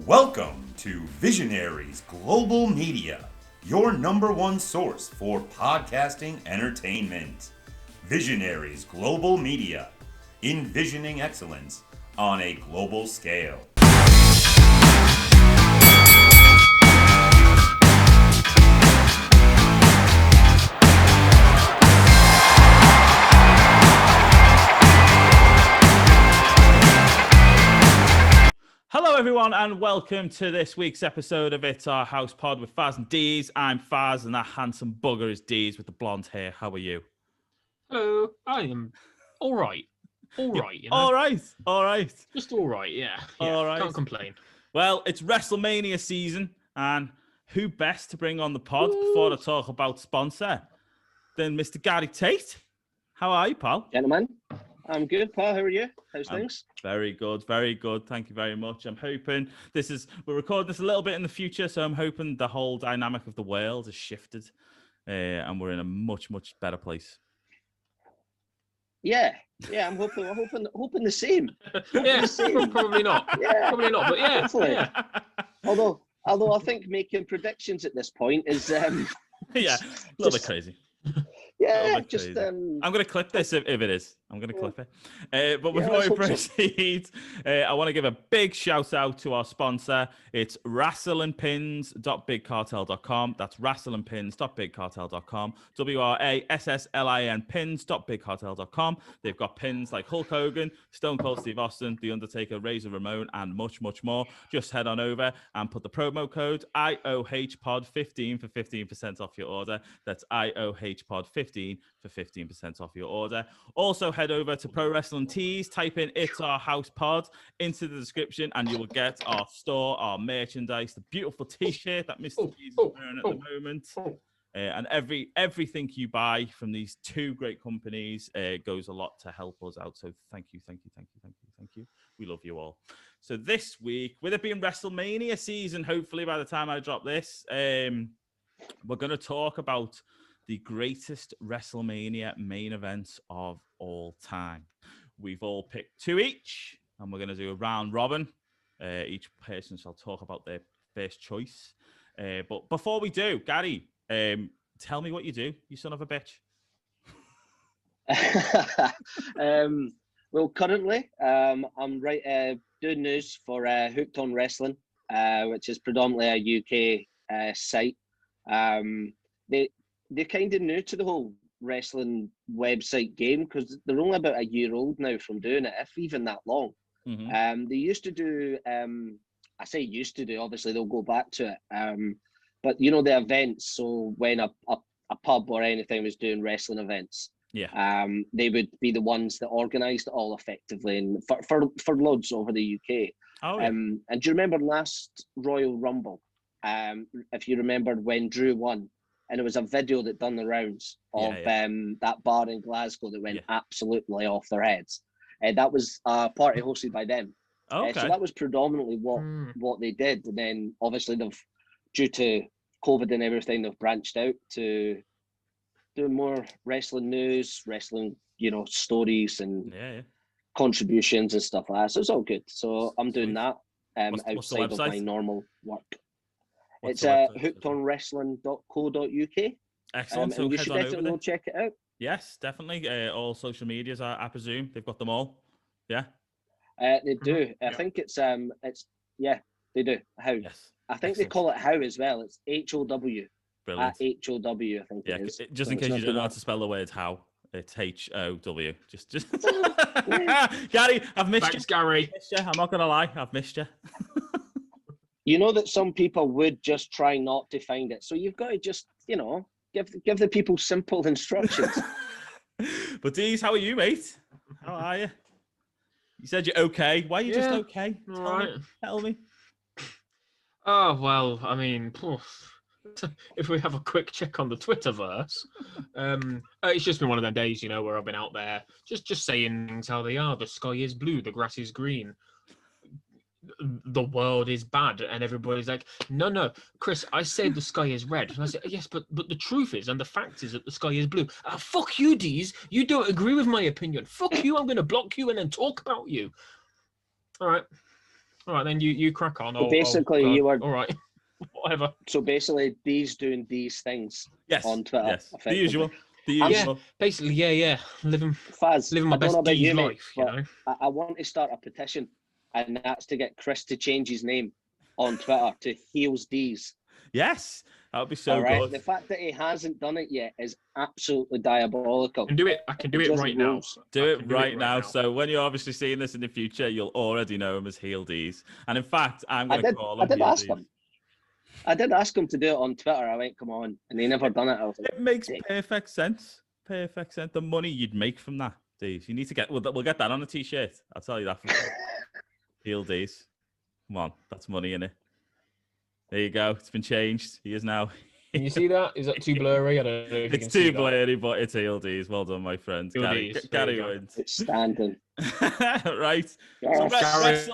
Welcome to Visionaries Global Media, your number one source for podcasting entertainment. Visionaries Global Media, envisioning excellence on a global scale. Hello, everyone, and welcome to this week's episode of It's Our House Pod with Faz and Deez. I'm Faz, and that handsome bugger is Deez with the blonde hair. How are you? Hello, I am all right. You know? All right. Just all right, yeah. All right. Can't complain. Well, it's WrestleMania season, and who best to bring on the pod before I talk about sponsor than Mr. Gary Tate? How are you, pal? Gentlemen, I'm good, pal. How are you? How's things? Very good. Thank you very much. I'm hoping we're recording this a little bit in the future, so I'm hoping the whole dynamic of the world has shifted and we're in a much, much better place. Yeah, I'm hoping the same. Probably not. Yeah, Probably not, but yeah. hopefully. Yeah. Although I think making predictions at this point is Yeah, a little bit crazy. yeah, Crazy. just I'm going to clip this if it is. I'm going to clip it. But before we proceed, I want to give a big shout out to our sponsor. It's wrestlinpins.bigcartel.com. That's wrestlinpins.bigcartel.com. WRASSLIN pins.bigcartel.com. They've got pins like Hulk Hogan, Stone Cold Steve Austin, The Undertaker, Razor Ramon, and much, much more. Just head on over and put the promo code IOHPOD15 for 15% off your order. That's IOHPOD15 for 15% off your order. Also, head over to Pro Wrestling Tees, type in It's Our House Pod into the description, and you will get our store, our merchandise, the beautiful t-shirt that Mr. Tees is wearing at the moment. And everything you buy from these two great companies goes a lot to help us out. So thank you. We love you all. So this week, with it being WrestleMania season, hopefully by the time I drop this, we're going to talk about the greatest WrestleMania main events of all time. We've all picked two each, and we're going to do a round robin. Each person shall talk about their first choice. But before we do, Gary, tell me what you do, you son of a bitch. Well, currently, I'm doing news for Hooked on Wrestling, which is predominantly a UK site. They're kind of new to the whole wrestling website game because they're only about a year old now from doing it, if even that long. Mm-hmm. They used to do, I say used to do, obviously they'll go back to it. But you know, the events, so when a pub or anything was doing wrestling events, they would be the ones that organised it all effectively and for loads over the UK. Oh, yeah. And do you remember last Royal Rumble? If you remember when Drew won, and it was a video that done the rounds of that bar in Glasgow that went absolutely off their heads. That was a party hosted by them. Okay. So that was predominantly what they did. And then obviously due to COVID and everything, they've branched out to doing more wrestling news, wrestling, stories and contributions and stuff like that. So it's all good. So I'm doing that outside of my normal work. It's hookedonwrestling.co.uk. Excellent. So you should definitely go check it out. Yes, definitely. All social medias, I presume they've got them all. Yeah. They do. I think it's they do. How? Yes. I think they call it how as well. It's HOW. Brilliant. HOW, I think it is. Just in case you don't know how to spell the word how. It's HOW. Just. Gary, I've missed you. Thanks, Gary. I'm not gonna lie, I've missed you. You know that some people would just try not to find it, so you've got to just, give the people simple instructions. But Deez, how are you, mate? How are you? You said you're okay. Why are you just okay? Tell me. Oh, well, I mean, if we have a quick check on the Twitterverse, it's just been one of them days, where I've been out there just saying things how they are. The sky is blue, the grass is green. The world is bad, and everybody's like, no, Chris, I said the sky is red. And I said, yes, but the truth is, and the fact is that the sky is blue. Fuck you, Deez. You don't agree with my opinion. Fuck you. I'm going to block you and then talk about you. All right. All right, then you crack on. So basically, you were all right. Whatever. So basically, D's doing these things on Twitter. Yes. The usual. Yeah, basically, yeah. Living my best D's life, you know. I want to start a petition, and that's to get Chris to change his name on Twitter to Heels D's. Yes, that would be so good. The fact that he hasn't done it yet is absolutely diabolical. I can do it right now. Do it right now. So when you're obviously seeing this in the future, you'll already know him as Heel D's. And in fact, I'm going to call him Heel D's. I did ask him to do it on Twitter. I went, come on. And he never done it. I was like, it makes perfect sense. Perfect sense. The money you'd make from that, D's. You need to get, we'll get that on a t-shirt. I'll tell you that. Heel D's. Come on. That's money in it. There you go. It's been changed. He is now. Can you see that? Is that too blurry? I don't know if it's too blurry, but it's Heel D's. Well done, my friend. Gary wins. It's standing. Right. Yes. So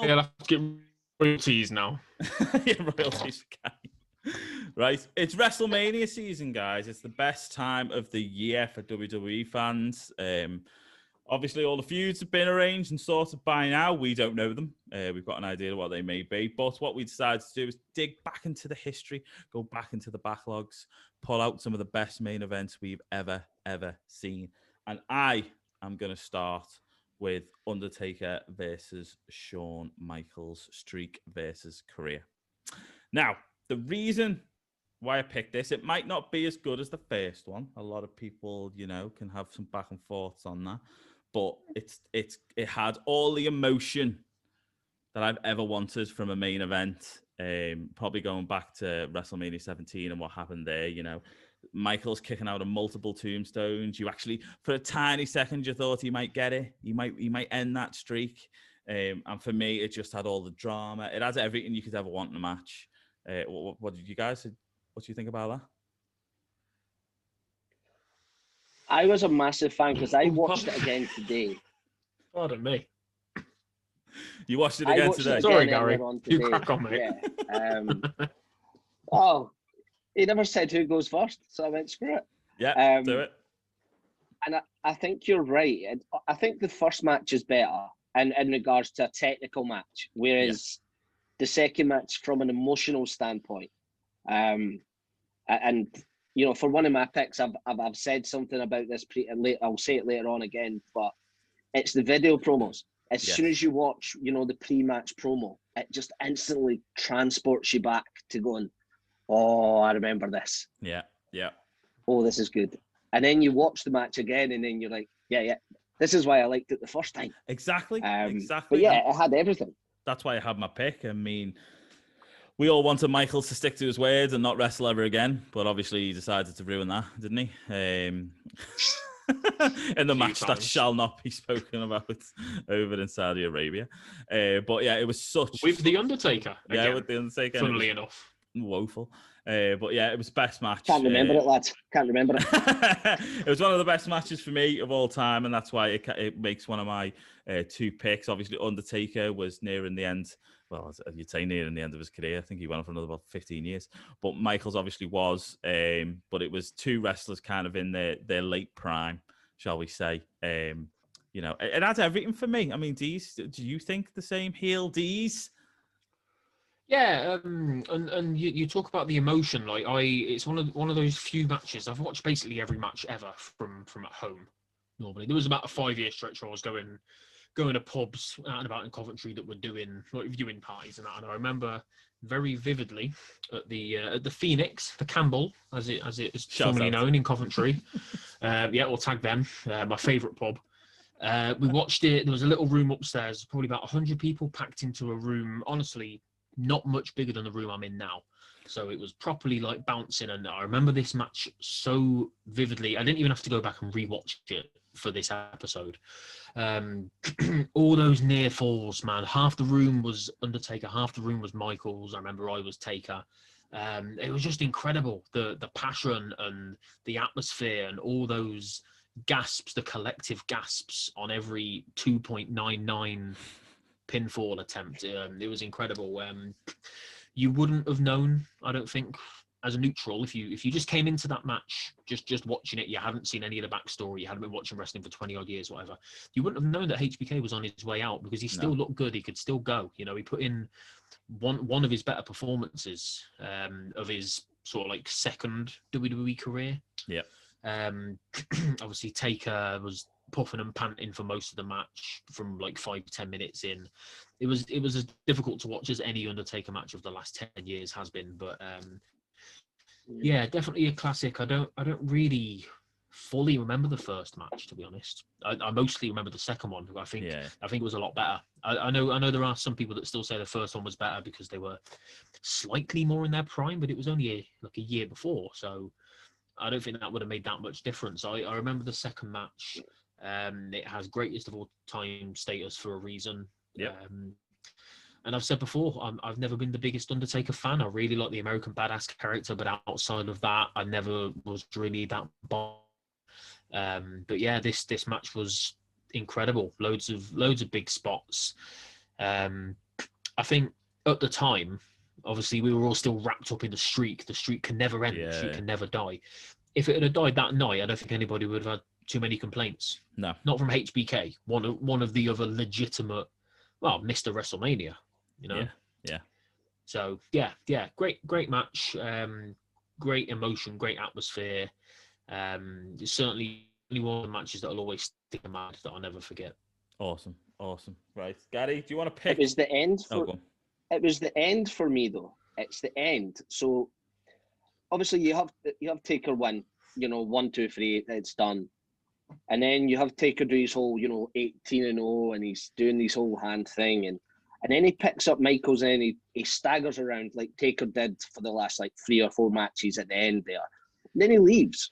I'll have to get royalties now. Yeah, royalties. Right. It's WrestleMania season, guys. It's the best time of the year for WWE fans. Obviously, all the feuds have been arranged and sorted by now. We don't know them. We've got an idea of what they may be. But what we decided to do is dig back into the history, go back into the backlogs, pull out some of the best main events we've ever seen. And I am going to start with Undertaker versus Shawn Michaels, streak versus career. Now, the reason why I picked this, it might not be as good as the first one. A lot of people, can have some back and forths on that. But it had all the emotion that I've ever wanted from a main event. Probably going back to WrestleMania 17 and what happened there. Michael's kicking out of multiple tombstones. You actually, for a tiny second, you thought he might get it. He might end that streak. And for me, it just had all the drama. It has everything you could ever want in a match. What did you guys? What do you think about that? I was a massive fan because I watched it again today. Pardon me. You watched it again today? Sorry, Gary. You crack on, mate. Yeah. He never said who goes first, so I went, screw it. Yeah, do it. And I think you're right. I think the first match is better in regards to a technical match, whereas the second match from an emotional standpoint. And for one of my picks, I've said something about this. I'll say it later on again, but it's the video promos. As soon as you watch, the pre-match promo, it just instantly transports you back to going, oh, I remember this. Yeah. Oh, this is good. And then you watch the match again, and then you're like, yeah, this is why I liked it the first time. Exactly. But yeah, it had everything. That's why I had my pick. I mean, we all wanted Michaels to stick to his words and not wrestle ever again, but obviously he decided to ruin that, didn't he? In the match that shall not be spoken about over in Saudi Arabia. But yeah, it was such... With The Undertaker. Yeah, again, with The Undertaker. Funnily enough. Woeful. But yeah, it was best match. Can't remember it, lads. Can't remember it. It was one of the best matches for me of all time, and that's why it makes one of my two picks. Obviously, Undertaker was nearing the end. Well, you'd say nearing the end of his career. I think he went on for another about 15 years. But Michaels obviously was. But it was two wrestlers kind of in their late prime, shall we say. It had everything for me. I mean, D's, do you think the same? Heel D's? Yeah, and you talk about the emotion. Like it's one of those few matches I've watched basically every match ever from at home. Normally, there was about a 5-year stretch where I was going to pubs out and about in Coventry that were doing like viewing parties and that. And I remember very vividly at the Phoenix, the Campbell, as it is formerly known in Coventry. We'll tag them. My favourite pub. We watched it. There was a little room upstairs, probably about 100 people packed into a room. Honestly, not much bigger than the room I'm in now. So it was properly like bouncing. And I remember this match so vividly. I didn't even have to go back and rewatch it for this episode. All those near falls, man. Half the room was Undertaker, half the room was Michaels. I remember I was Taker. It was just incredible. The passion and the atmosphere and all those gasps, the collective gasps on every 2.99 pinfall attempt. It was incredible. You wouldn't have known, I don't think, as a neutral, if you just came into that match just watching it, you hadn't seen any of the backstory, you hadn't been watching wrestling for 20 odd years, whatever, you wouldn't have known that HBK was on his way out, because he still looked good. He could still go. You know, he put in one of his better performances of his sort of like second WWE career. Yeah. Obviously, Taker was puffing and panting for most of the match from like 5-10 minutes in. It was as difficult to watch as any Undertaker match of the last 10 years has been. But yeah, definitely a classic. I don't really fully remember the first match, to be honest. I mostly remember the second one. I think it was a lot better. I know there are some people that still say the first one was better because they were slightly more in their prime, but it was only like a year before, so I don't think that would have made that much difference. I remember the second match. It has greatest of all time status for a reason. Yeah. And I've said before, I've never been the biggest Undertaker fan. I really like the American Badass character, but outside of that, I never was really that bomb. But yeah, this match was incredible. Loads of big spots. I think at the time, obviously, we were all still wrapped up in the streak. The streak can never end. The streak can never die. If it had died that night, I don't think anybody would have had too many complaints. No, not from HBK. One of the other legitimate, Mr. WrestleMania. You know. Yeah. So yeah, great match. Great emotion, great atmosphere. It's certainly one of the matches that'll always stick in my mind that I'll never forget. Awesome. Right, Gary, do you want to pick? It was the end. It was the end for me, though. It's the end. So obviously you have Taker win. 1, 2, 3. It's done. And then you have Taker do his whole 18-0, and he's doing this whole hand thing, and then he picks up Michaels and he staggers around like Taker did for the last like 3 or 4 matches at the end there. And then he leaves.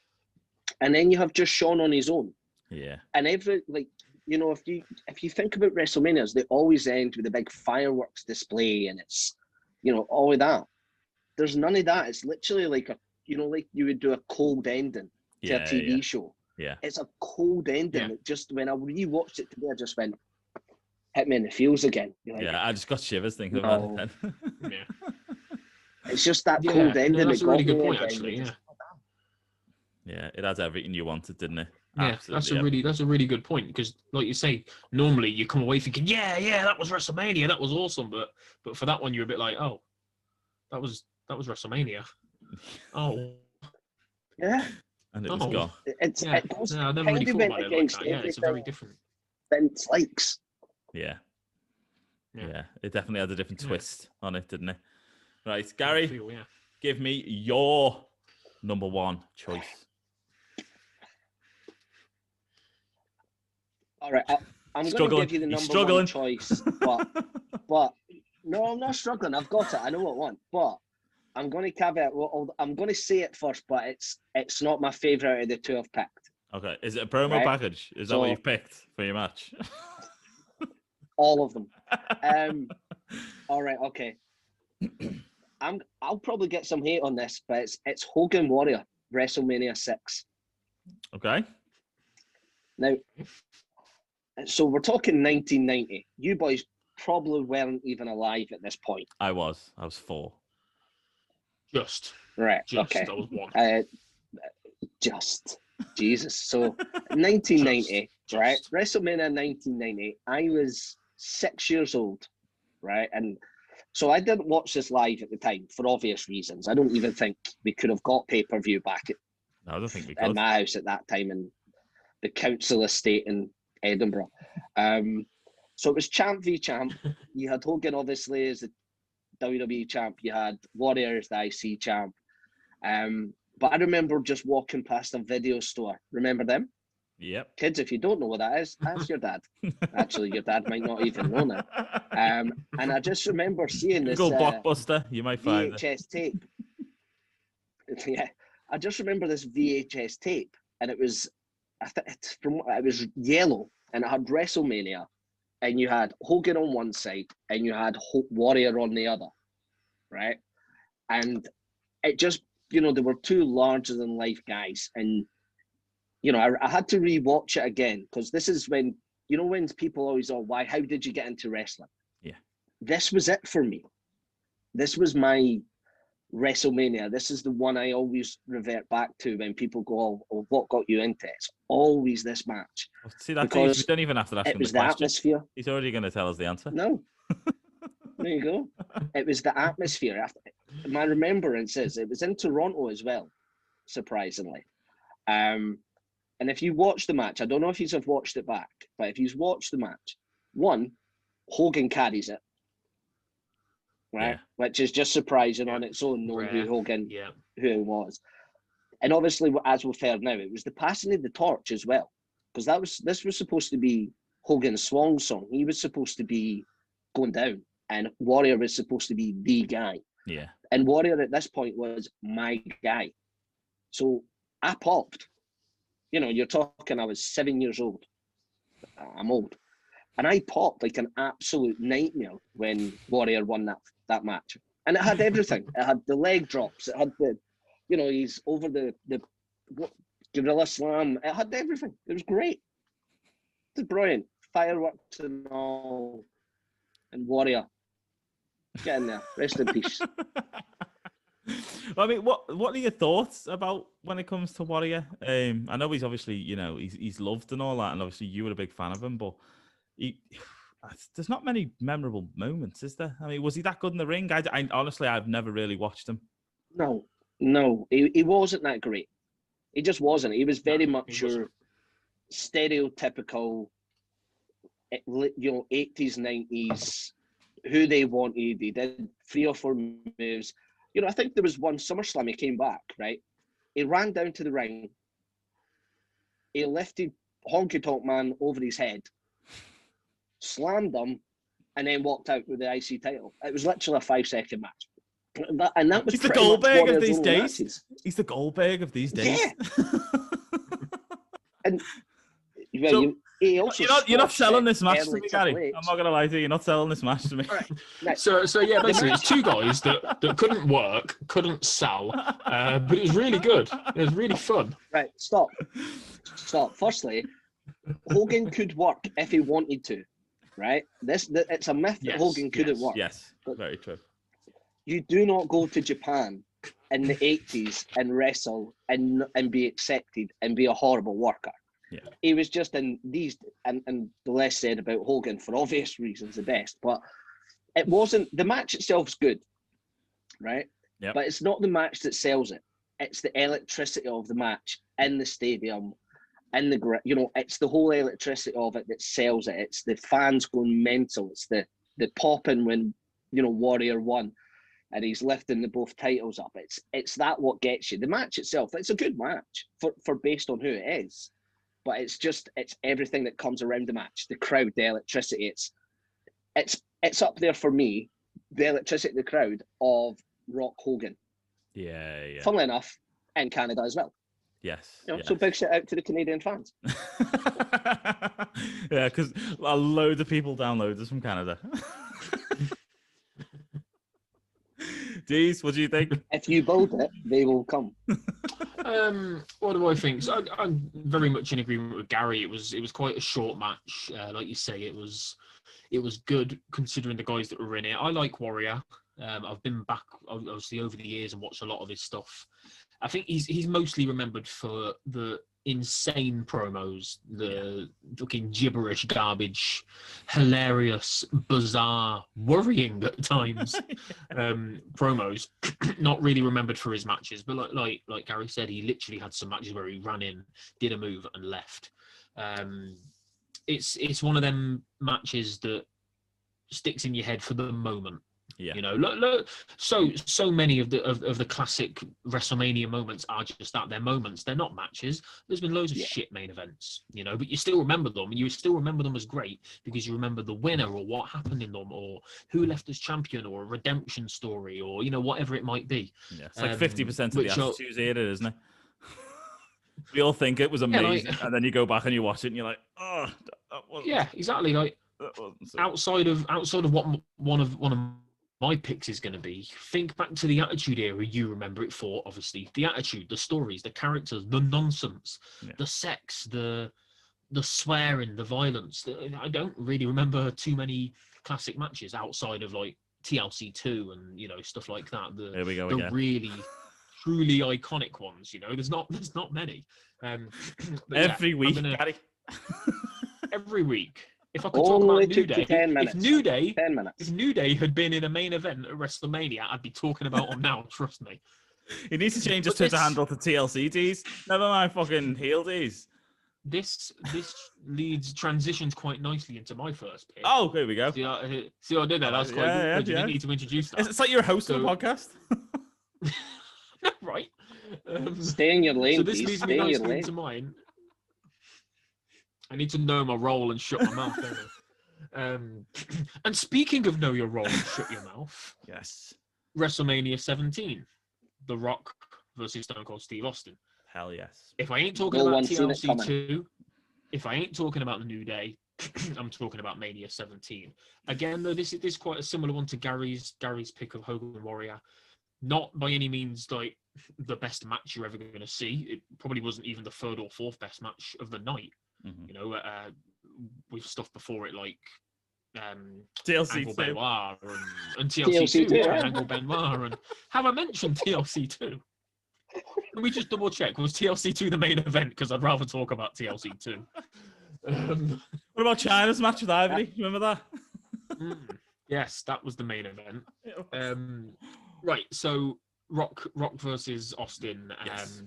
And then you have just Shawn on his own. Yeah. And if you think about WrestleManias, they always end with a big fireworks display, and it's all of that. There's none of that. It's literally like like you would do a cold ending to a TV show. Yeah. It's a cold ending. Yeah. It just, when I rewatched it today, I just went, hit me in the feels again. I just got shivers thinking about it then. Yeah. It's just that cold ending. No, that's a really good point, again. actually. Yeah, it has everything you wanted, didn't it? Yeah, that's a really good point, because, like you say, normally you come away thinking, yeah, that was WrestleMania, that was awesome, but for that one you're a bit like, oh, that was WrestleMania. Oh, yeah, and it was gone. It goes I never really thought about it like that. Yeah, it's a very different. Vince likes. Yeah, it definitely had a different twist on it, didn't it? Right, Gary, give me your number one choice. All right, I'm going to give you the number one choice, but no, I'm not struggling. I've got it. I know what I want, but I'm going to caveat. I'm going to say it first, but it's not my favourite of the two I've picked. Okay, is it a promo package? Is that what you've picked for your match? All of them. All right, okay. I'll probably get some hate on this, but it's Hogan Warrior, WrestleMania 6. Okay. Now, so we're talking 1990. You boys probably weren't even alive at this point. I was 4. Just. Right, okay. That was 1. Just. Jesus. So, 1990, right? WrestleMania 1990. I was 6 years old, right? And so I didn't watch this live at the time for obvious reasons. I don't even think we could have got pay-per-view back no, I don't think we could. in my house at that time in the council estate in Edinburgh. So it was champ v champ. You had Hogan obviously as the WWE champ. You had Warrior as the IC champ. But I remember just walking past a video store. Remember them? Yep. Kids, if you don't know what that is, ask your dad. Actually, your dad might not even know now. And I just remember seeing this Blockbuster, you might find VHS tape. Yeah, I just remember this VHS tape, and it was, it was yellow, and it had WrestleMania, and you had Hogan on one side, and you had Warrior on the other, right? And it just, there were two larger than life guys, and I had to rewatch it again, because this is when, when people always, how did you get into wrestling? Yeah. This was it for me. This was my WrestleMania, this is the one I always revert back to when people go, "Oh, what got you into it?" It's always this match. See that, because we don't even have to ask it him was the the question. atmosphere. He's already going to tell us the answer. No. There you go. It was the atmosphere. My remembrance is it was in Toronto as well, surprisingly. And if you watch the match, I don't know if you've watched it back, but if you've watched the match, one, Hogan carries it, right? Yeah. Which is just surprising on its own, knowing who Hogan who he was. And obviously, as we've heard now, it was the passing of the torch as well, because this was supposed to be Hogan's swan song. He was supposed to be going down, and Warrior was supposed to be the guy. Yeah. And Warrior at this point was my guy. So I popped. You know, you're talking, I was 7 years old. I'm old. And I popped like an absolute nightmare when Warrior won that match. And it had everything. It had the leg drops. It had the, you know, he's over the gorilla slam. It had everything. It was great. It was brilliant. Fireworks and all. And Warrior. Get in there. Rest in peace. I mean, what are your thoughts about when it comes to Warrior? I know he's obviously, you know, he's loved and all that, and obviously you were a big fan of him, but there's not many memorable moments, is there? I mean, was he that good in the ring? I honestly, I've never really watched him. No, he wasn't that great. He just wasn't. He was very much your stereotypical, you know, 80s, 90s, who they wanted. He did 3 or 4 moves. You know, I think there was one SummerSlam he came back, right? He ran down to the ring. He lifted Honky Tonk Man over his head, slammed him, and then walked out with the IC title. It was literally a 5-second match. And that was He's the Goldberg of these days. Matches. He's the Goldberg of these days. Yeah. And well, so, you're not selling this match to me, Gary. I'm not gonna lie to you. You're not selling this match to me. Right. So yeah, basically, it's 2 guys that couldn't work, couldn't sell, but it was really good. It was really fun. Right. Stop. Firstly, Hogan could work if he wanted to. Right. It's a myth that Hogan couldn't work. Yes. Very true. You do not go to Japan in the 80s and wrestle and be accepted and be a horrible worker. Yeah. He was just in these, and the less said about Hogan for obvious reasons, the best. But it wasn't, the match itself's good, right? Yep. But it's not the match that sells it. It's the electricity of the match in the stadium, you know, it's the whole electricity of it that sells it. It's the fans going mental. It's the popping when, you know, Warrior won and he's lifting the both titles up. It's that what gets you. The match itself, it's a good match for based on who it is. But it's everything that comes around the match, the crowd, the electricity. It's up there for me, the electricity, the crowd of Rock Hogan. Yeah. Funnily enough, in Canada as well. Yes. You know, so big shout out to the Canadian fans. Yeah, because a load of people download us from Canada. Deez, what do you think? If you build it, they will come. What do I think? So I'm very much in agreement with Gary. It was quite a short match, like you say. It was good considering the guys that were in it. I like Warrior. I've been back obviously over the years and watched a lot of his stuff. I think he's mostly remembered for the insane promos, the fucking gibberish, garbage, hilarious, bizarre, worrying at times promos. Not really remembered for his matches, but like Gary said, he literally had some matches where he ran in, did a move, and left. It's one of them matches that sticks in your head for the moment. Yeah. You know, look, so many of the classic WrestleMania moments are just that. They're moments. They're not matches. There's been loads of shit main events, you know, but you still remember them, and you still remember them as great because you remember the winner or what happened in them or who left as champion or a redemption story or, you know, whatever it might be. Yeah, it's like 50% of the Attitude Era, isn't it? We all think it was amazing, and then you go back and you watch it and you're like, oh, that wasn't... Yeah, exactly. Like outside of what one of my picks is going to be, think back to the Attitude Era. You remember it for, obviously, the attitude, the stories, the characters, the nonsense, the sex, the swearing, the violence. I don't really remember too many classic matches outside of like TLC 2 and stuff like that. Here we go the again. really truly iconic ones. There's not many. Every week, Gary. Every week. If I could talk about New Day, 10 minutes. if New Day, 10 minutes. if New Day had been in a main event at WrestleMania, I'd be talking about them now. Trust me. He needs to change his Twitter handle to TLC D's. Never mind fucking heel D's. This transitions quite nicely into my first pick. Oh, here we go. See how I did that? That was quite good. You didn't need to introduce that. It's like you're a host of a podcast. Right. Stay in your lane. So this leads me nicely into mine. I need to know my role and shut my mouth, don't I? And speaking of know your role and shut your mouth, Yes. WrestleMania 17, The Rock versus Stone Cold Steve Austin. Hell yes. If I ain't talking about TLC 2, if I ain't talking about the New Day, I'm talking about Mania 17. Again, though, this is quite a similar one to Gary's pick of Hogan and Warrior. Not by any means like the best match you're ever going to see. It probably wasn't even the third or fourth best match of the night. Mm-hmm. With stuff before it like TLC Angle 2 Benoit and TLC 2 and Angle Benoit. And have I mentioned TLC 2? Can we just double check? Was TLC 2 the main event? Because I'd rather talk about TLC 2. What about China's match with Ivory? Remember that? Yes, that was the main event. Right, so Rock versus Austin. Yes.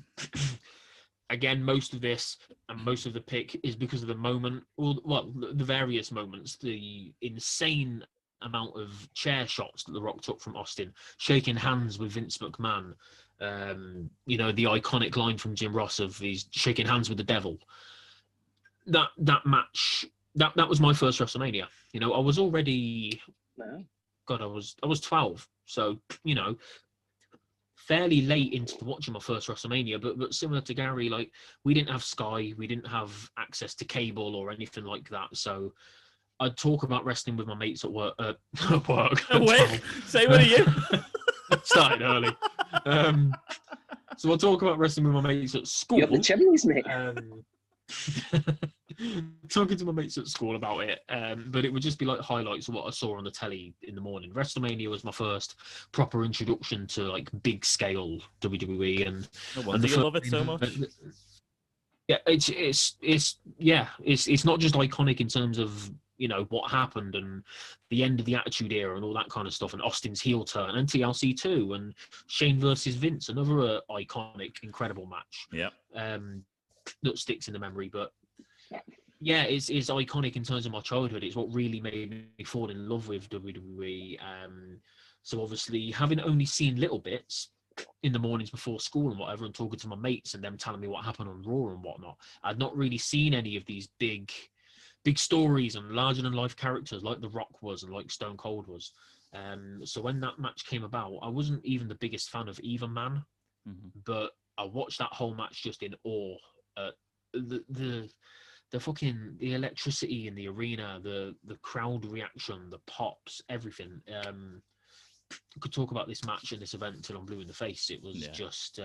Again, most of this and most of the pick is because of the moment, well, the various moments, the insane amount of chair shots that The Rock took from Austin, shaking hands with Vince McMahon, the iconic line from Jim Ross of he's shaking hands with the devil. That match, that was my first WrestleMania. I was already, God, I was 12, so fairly late into watching my first WrestleMania, but similar to Gary, like we didn't have Sky, we didn't have access to cable or anything like that. So I'd talk about wrestling with my mates at work. Wait, say what are you? Started early. So I'll talk about wrestling with my mates at school. You're up the chimneys, mate. Talking to my mates at school about it, but it would just be like highlights of what I saw on the telly in the morning. WrestleMania was my first proper introduction to like big scale WWE, and No wonder you love it so much. Yeah, it's not just iconic in terms of what happened and the end of the Attitude Era and all that kind of stuff, and Austin's heel turn and TLC 2 and Shane versus Vince, another iconic, incredible match. Yeah. That sticks in the memory, but yeah, it's iconic in terms of my childhood. It's what really made me fall in love with WWE. So obviously, having only seen little bits in the mornings before school and whatever, and talking to my mates and them telling me what happened on Raw and whatnot, I'd not really seen any of these big stories and larger than life characters like The Rock was and like Stone Cold was. So when that match came about, I wasn't even the biggest fan of either man, but I watched that whole match just in awe. The fucking electricity in the arena, the crowd reaction, the pops, everything. I could talk about this match and this event until I'm blue in the face. It was just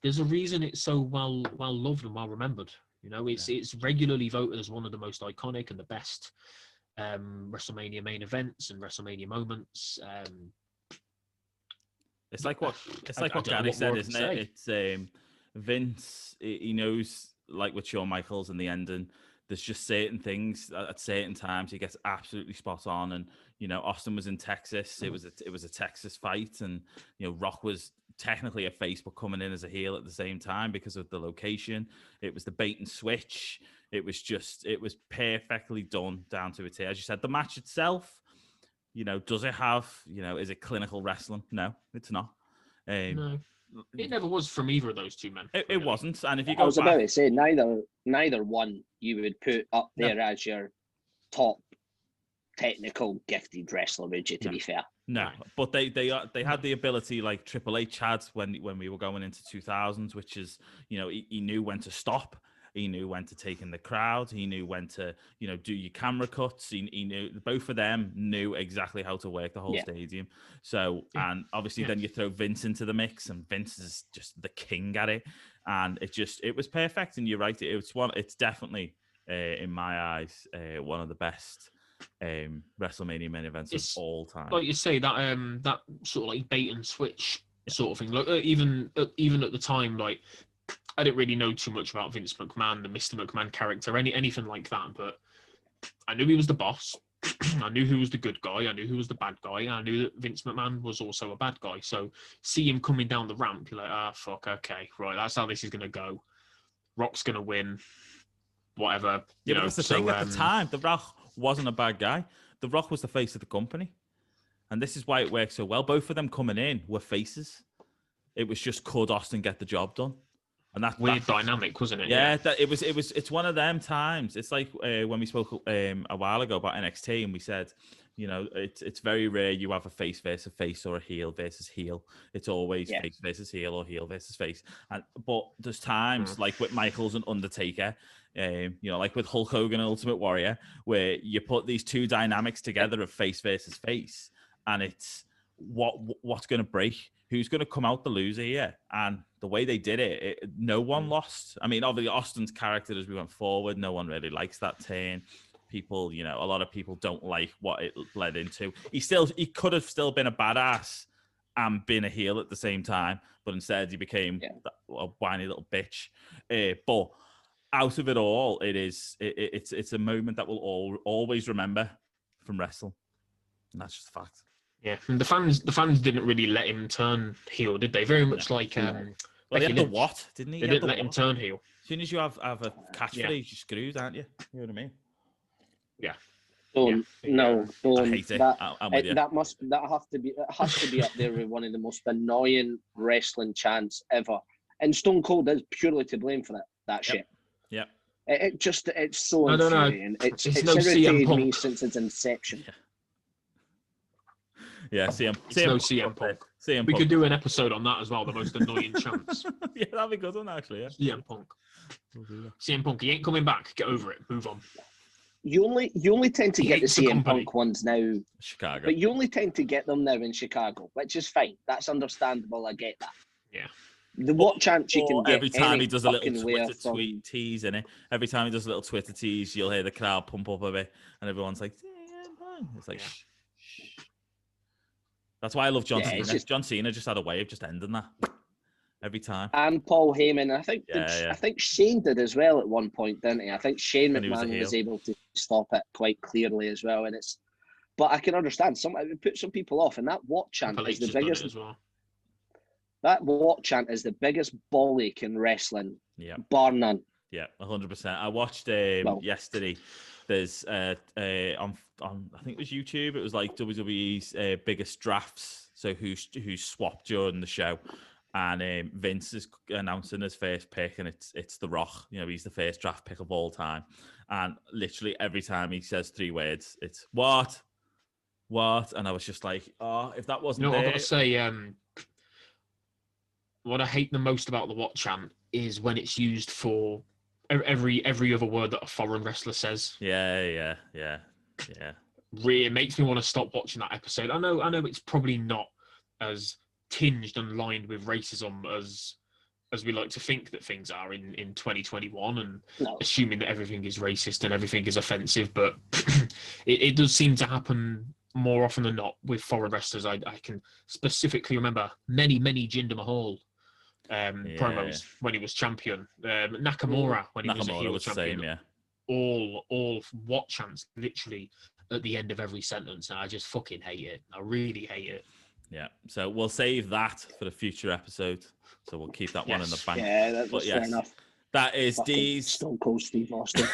there's a reason it's so well loved and well remembered. It's regularly voted as one of the most iconic and the best WrestleMania main events and WrestleMania moments. It's like what Gary said, isn't it? It's Vince. He knows, like with Shawn Michaels in the ending, there's just certain things at certain times he gets absolutely spot on. And Austin was in Texas. It was a Texas fight, and Rock was technically a face but coming in as a heel at the same time because of the location. It was the bait and switch. It was perfectly done down to a T. As you said, the match itself, does it have, is it clinical wrestling? No, it's not. No. It never was from either of those two men. It wasn't. And if you go I was back, about to say, neither one you would put up there as your top technical gifted wrestler, would you, to be fair? No, but they had the ability like Triple H had when we were going into 2000s, which is, he knew when to stop. He knew when to take in the crowd. He knew when to, do your camera cuts. He knew, both of them knew exactly how to work the whole stadium. So, and obviously then you throw Vince into the mix, and Vince is just the king at it. And it was perfect. And you're right. It's definitely, in my eyes, one of the best WrestleMania main events of all time. Like you say, that sort of like bait and switch sort of thing. Like even at the time, like I didn't really know too much about Vince McMahon, the Mr. McMahon character, anything like that. But I knew he was the boss. I knew who was the good guy. I knew who was the bad guy. I knew that Vince McMahon was also a bad guy. So see him coming down the ramp, you're like, fuck, okay, right, that's how this is gonna go. Rock's gonna win. Whatever. Yeah, but that's the thing. At the time, The Rock wasn't a bad guy. The Rock was the face of the company. And this is why it worked so well. Both of them coming in were faces. It was just, could Austin get the job done? And that weird dynamic, wasn't it? Yeah, it's one of them times. It's like when we spoke a while ago about NXT, and we said, you know, it's very rare you have a face versus face or a heel versus heel. It's always face versus heel or heel versus face. But there's times like with Michaels and Undertaker, you know, like with Hulk Hogan and Ultimate Warrior, where you put these two dynamics together of face versus face, and it's what's going to break. Who's going to come out the loser here? And the way they did it, no one lost. I mean, obviously, Austin's character as we went forward, no one really likes that turn. People, you know, a lot of people don't like what it led into. He could have still been a badass and been a heel at the same time, but instead he became a whiny little bitch. But out of it all, it's a moment that we'll always remember from wrestling. And that's just a fact. Yeah, and the fans didn't really let him turn heel, did they? Very much like well, he had the what, didn't he? They didn't let him turn heel. As soon as you have a catchphrase, you're screwed, aren't you? You know what I mean? Yeah. Don't. I hate it. I'm with you. That has to be up there with one of the most annoying wrestling chants ever. And Stone Cold is purely to blame for that shit. Yeah. It's so infuriating. It's irritated me since its inception. Yeah, CM Punk. We could do an episode on that as well, the most annoying chants. Yeah, that'd be good one, actually, yeah. CM Punk. CM Punk, he ain't coming back. Get over it. Move on. You only tend to get the CM Punk ones now. Chicago. But you only tend to get them now in Chicago, which is fine. That's understandable. I get that. Yeah. The what chance you can get every time he does a little Twitter tweet tease, innit? Every time he does a little Twitter tease, you'll hear the crowd pump up a bit, and everyone's like, CM Punk. It's like, shh. That's why I love John Cena. John Cena just had a way of just ending that every time. And Paul Heyman. I think Shane did as well at one point, didn't he? I think Shane McMahon was able to stop it quite clearly as well. But I can understand it put some people off, and that what chant is the biggest. As well. That what chant is the biggest ball ache in wrestling. Yeah. Bar none. Yeah, 100%. I watched yesterday. There's on I think it was YouTube. It was like WWE's biggest drafts. So who swapped during the show, and Vince is announcing his first pick, and it's The Rock. You know, he's the first draft pick of all time, and literally every time he says 3 words, it's what, and I was just like, oh, if that wasn't. I've got to say, what I hate the most about the what chant is when it's used for every other word that a foreign wrestler says. Yeah. Really, it makes me want to stop watching that episode. I know it's probably not as tinged and lined with racism as we like to think that things are in 2021, and assuming that everything is racist and everything is offensive, but it does seem to happen more often than not with foreign wrestlers. I can specifically remember many Jinder Mahal promos when he was champion. Nakamura when he was a heel champion. All what chants literally at the end of every sentence, and I just fucking hate it. I really hate it. Yeah, so we'll save that for the future episode. So we'll keep that one in the bank. Yeah, that's fair enough. That is Dee's Stone Cold Steve Austin.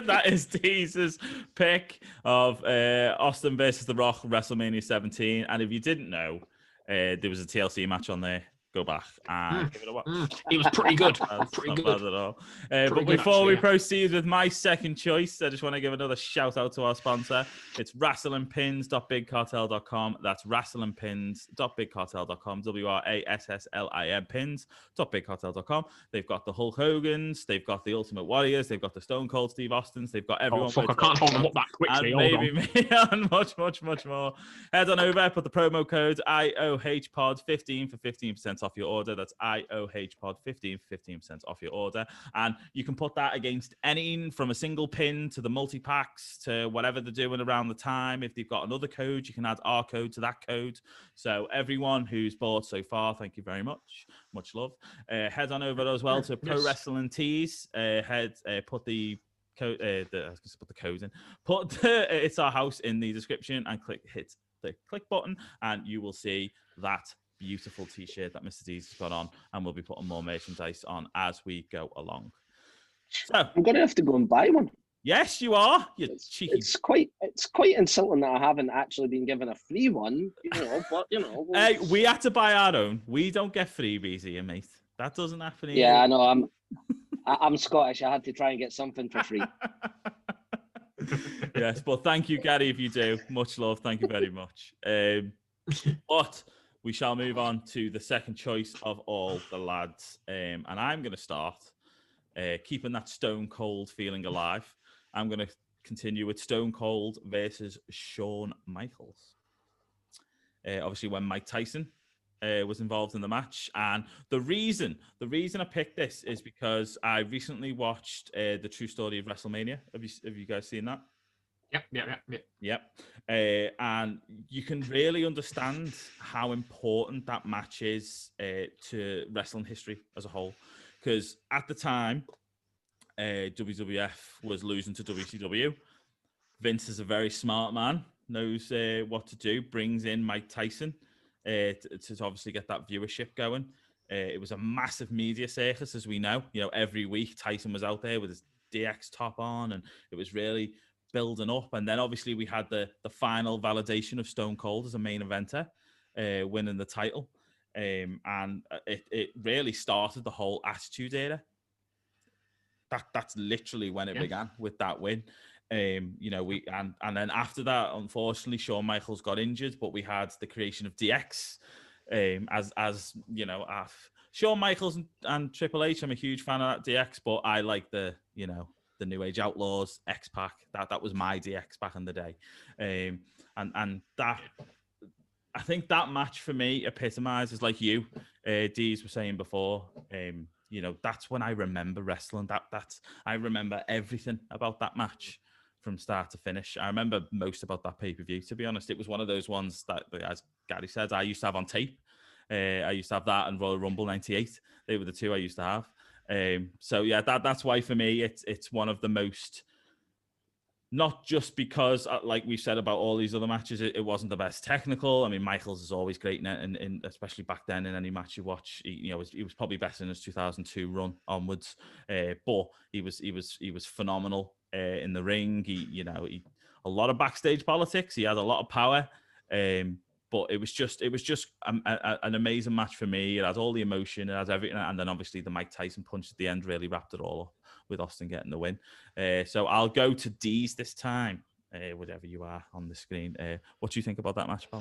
That is Dee's pick of Austin versus The Rock, WrestleMania 17. And if you didn't know, there was a TLC match on there. Go back and give it a watch. It was pretty good. Pretty good. Bad at all. But before we proceed with my second choice, I just want to give another shout out to our sponsor. It's wrestlingpins.bigcartel.com. That's wrestlingpins.bigcartel.com. WRASSLIN pins.bigcartel.com. They've got the Hulk Hogans. They've got the Ultimate Warriors. They've got the Stone Cold Steve Austins. They've got everyone. I can't hold them up that quickly. And maybe me and much more. Head on over, put the promo code IOHPOD15 for 15% off your order. That's IOHPod 15% off your order. And you can put that against anything from a single pin to the multi-packs to whatever they're doing around the time. If they've got another code, you can add our code to that code. So everyone who's bought so far, thank you very much. Much love. Head on over as well to Pro Wrestling Tees. Put the code. I was going to put the code in. Put It's Our House in the description and hit the click button, and you will see that beautiful t-shirt that Mr. D's has got on, and we'll be putting more merchandise on as we go along. So I'm gonna have to go and buy one. Yes, you are. You cheeky. It's quite insulting that I haven't actually been given a free one. But Hey, we had to buy our own. We don't get freebies here, mate. That doesn't happen here. Yeah, I know. I'm Scottish. I had to try and get something for free. Yes, but thank you, Gary, if you do. Much love. Thank you very much. But we shall move on to the second choice of all the lads. And I'm going to start keeping that Stone Cold feeling alive. I'm going to continue with Stone Cold versus Shawn Michaels. Obviously, when Mike Tyson was involved in the match. And the reason I picked this is because I recently watched the True Story of WrestleMania. Have you guys seen that? Yep. And you can really understand how important that match is to wrestling history as a whole. Because at the time, WWF was losing to WCW. Vince is a very smart man, knows what to do, brings in Mike Tyson to obviously get that viewership going. It was a massive media circus, as we know. Every week Tyson was out there with his DX top on, and it was really building up. And then obviously we had the final validation of Stone Cold as a main eventer, winning the title. And it really started the whole Attitude Era. That's literally when it began, with that win. And then after that, unfortunately, Shawn Michaels got injured, but we had the creation of DX. As Shawn Michaels and Triple H, I'm a huge fan of that DX, but I like the New Age Outlaws, X-Pac. That was my DX back in the day. And that, I think that match for me epitomizes, like you, Dees were saying before, that's when I remember wrestling. I remember everything about that match from start to finish. I remember most about that pay-per-view, to be honest. It was one of those ones that, as Gary said, I used to have on tape. I used to have that and Royal Rumble 98. They were the two I used to have. So yeah, that's why for me, it's one of the most, not just because, like we said about all these other matches, it wasn't the best technical. I mean, Michaels is always great in it, and especially back then in any match you watch, he was probably best in his 2002 run onwards. But he was phenomenal in the ring. He a lot of backstage politics. He had a lot of power. But it was just an amazing match for me. It had all the emotion, it had everything, and then obviously the Mike Tyson punch at the end really wrapped it all up with Austin getting the win. So I'll go to D's this time, whatever you are on the screen. What do you think about that match, pal?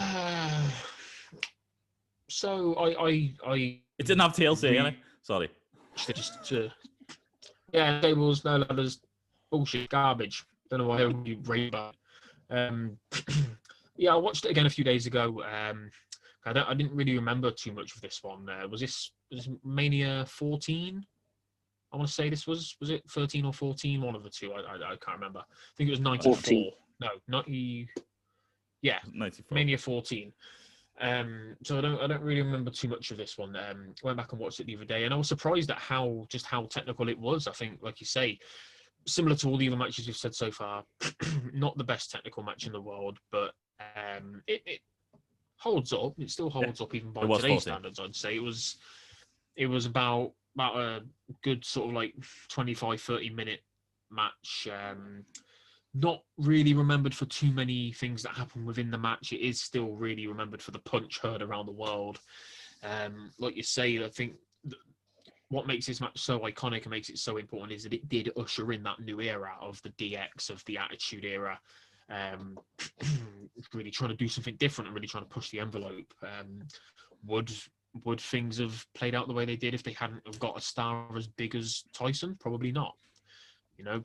So I it didn't have TLC, innit? Sorry. Yeah, tables, no ladders, bullshit, garbage. Don't know why you rave about it. Yeah, I watched it again a few days ago. I didn't really remember too much of this one. Was this Mania 14? I want to say this was it 13 or 14? One of the two. I can't remember. I think it was 94. 14. No, 90. Yeah, 94. Mania 14. So I don't really remember too much of this one. Went back and watched it the other day, and I was surprised at how technical it was. I think, like you say, similar to all the other matches we've said so far, not the best technical match in the world, but it holds up. It still holds up even by today's standards. I'd say it was about a good sort of like 25-30 minute match. Not really remembered for too many things that happened within the match. It is still really remembered for the punch heard around the world. Like you say, I think what makes this match so iconic and makes it so important is that it did usher in that new era of the DX, of the Attitude Era. Really trying to do something different and really trying to push the envelope. Would things have played out the way they did if they hadn't have got a star as big as Tyson? Probably not.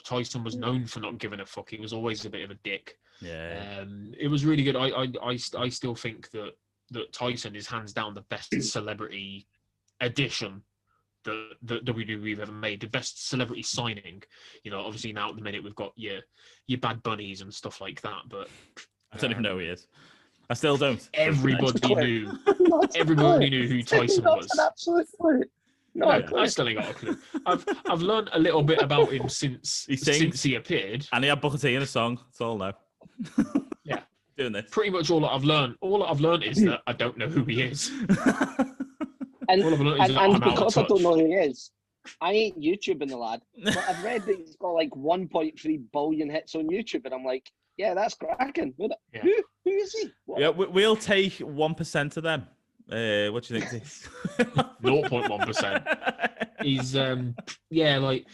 Tyson was known for not giving a fuck. He was always a bit of a dick. Yeah. It was really good. I still think that Tyson is hands down the best celebrity addition that WWE've ever made, the best celebrity signing. You know, obviously now at the minute we've got your Bad Bunnies and stuff like that, but I don't even know who he is. I still don't. Everybody knew who Tyson was. An absolute clue. No, I still ain't got a clue. I've learned a little bit about him since he appeared, and he had Booker T in a song. That's all I know. Yeah, doing this. Pretty much all that I've learned is that I don't know who he is. And because I don't know who he is, I ain't YouTubing the lad. But I've read that he's got like 1.3 billion hits on YouTube, and I'm like, yeah, that's cracking. Yeah. Who is he? What? Yeah, we'll take 1% of them. What do you think? 0.1%. He's like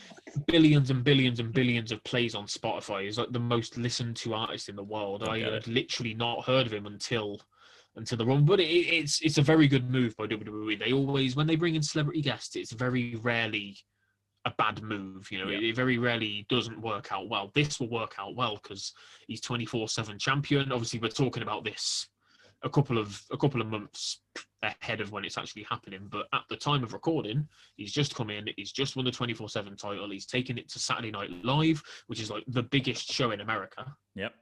billions and billions and billions of plays on Spotify. He's like the most listened to artist in the world. I had literally not heard of him until the run. But it's a very good move by WWE. They always, when they bring in celebrity guests, it's very rarely a bad move. You know, it very rarely doesn't work out well. This will work out well because he's 24/7 champion. Obviously, we're talking about this a couple of months ahead of when it's actually happening. But at the time of recording, he's just come in. He's just won the 24/7 title. He's taken it to Saturday Night Live, which is like the biggest show in America. Yep.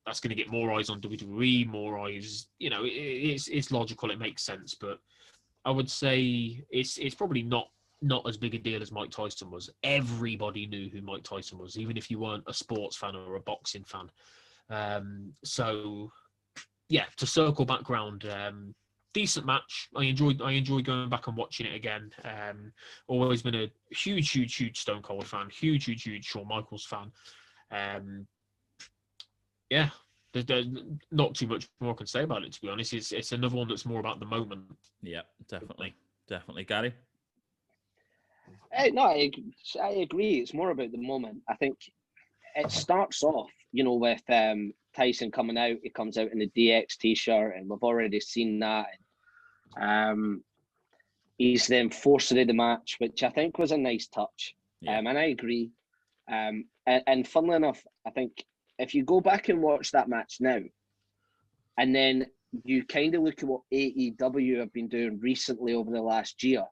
That's going to get more eyes on WWE, more eyes. You know, it's logical. It makes sense. But I would say it's probably not as big a deal as Mike Tyson was. Everybody knew who Mike Tyson was, even if you weren't a sports fan or a boxing fan. So, yeah, to circle back round, decent match. I enjoyed going back and watching it again. Always been a huge Stone Cold fan, huge Shawn Michaels fan. Yeah, there's not too much more I can say about it, to be honest. It's another one that's more about the moment. Yeah, definitely. Gary? No, I agree. It's more about the moment. I think it starts off, with Tyson coming out. He comes out in the DX t-shirt, and we've already seen that. He's then forced into the match, which I think was a nice touch. Yeah. And I agree. And funnily enough, I think if you go back and watch that match now, and then you kind of look at what AEW have been doing recently over the last year,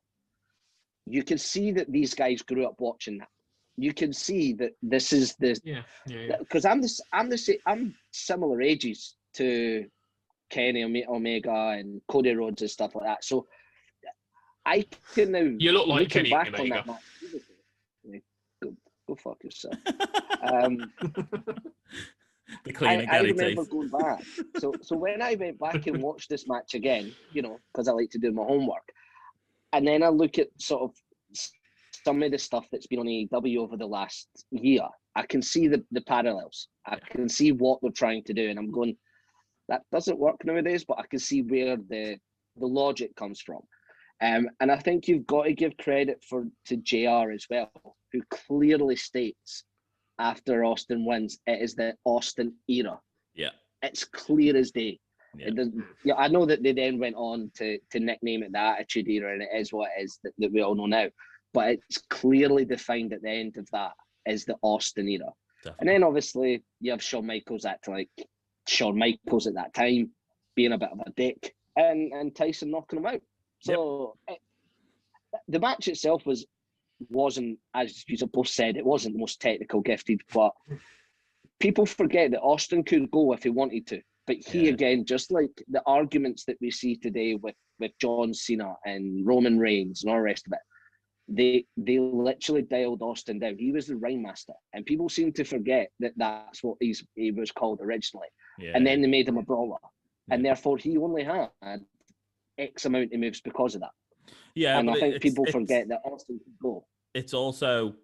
you can see that these guys grew up watching that. You can see that this is the because I'm similar ages to Kenny Omega and Cody Rhodes and stuff like that. So I can now look like Kenny back Omega. on that match. Go fuck yourself. The cleaner I Gary remember teeth. going back. So when I went back and watched this match again, because I like to do my homework, and then I look at sort of some of the stuff that's been on AEW over the last year, I can see the parallels. I can see what they're trying to do, and I'm going, that doesn't work nowadays, but I can see where the logic comes from. And I think you've got to give credit to JR as well, who clearly states after Austin wins, it is the Austin era. Yeah. It's clear as day. Yeah. It doesn't, I know that they then went on to nickname it the Attitude Era, and it is what it is that we all know now. But it's clearly defined at the end of that as the Austin era. Definitely. And then obviously you have Shawn Michaels acting like Shawn Michaels at that time, being a bit of a dick, and Tyson knocking him out. So the match itself wasn't, as you both said, it wasn't the most technical gifted, but people forget that Austin could go if he wanted to. But he, again, just like the arguments that we see today with John Cena and Roman Reigns and all the rest of it, they literally dialed Austin down. He was the ringmaster, and people seem to forget that that's what he was called originally. Yeah. And then they made him a brawler, and therefore he only had X amount of moves because of that. Yeah, and I think people forget that Austin could go. It's also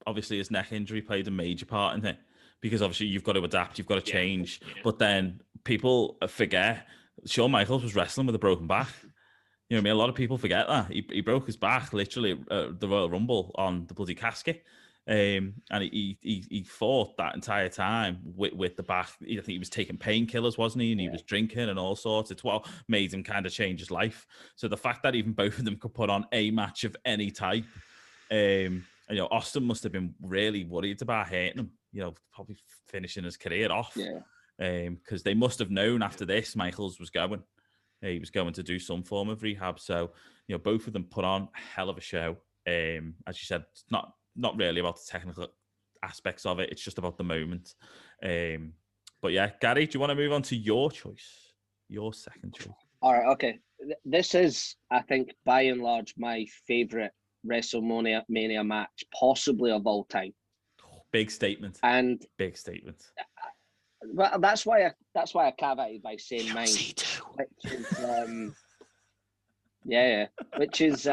obviously his neck injury played a major part in it, because obviously you've got to adapt, you've got to change. Yeah. But then people forget Shawn Michaels was wrestling with a broken back. You know what I mean? A lot of people forget that. He broke his back literally at the Royal Rumble on the bloody casket. And he fought that entire time with the back. I think he was taking painkillers, wasn't he? And he was drinking and all sorts. It's what made him kind of change his life. So the fact that even both of them could put on a match of any type, Austin must have been really worried about hurting him, probably finishing his career off. Yeah. Because they must have known after this Michaels was going. He was going to do some form of rehab. So, both of them put on a hell of a show. As you said, it's not really about the technical aspects of it. It's just about the moment. But yeah, Gary, do you want to move on to your choice? Your second choice. All right, okay. This is, I think, by and large, my favourite WrestleMania match, possibly of all time. Big statement. And big statement. Well, that's why I caveated by saying mine, which is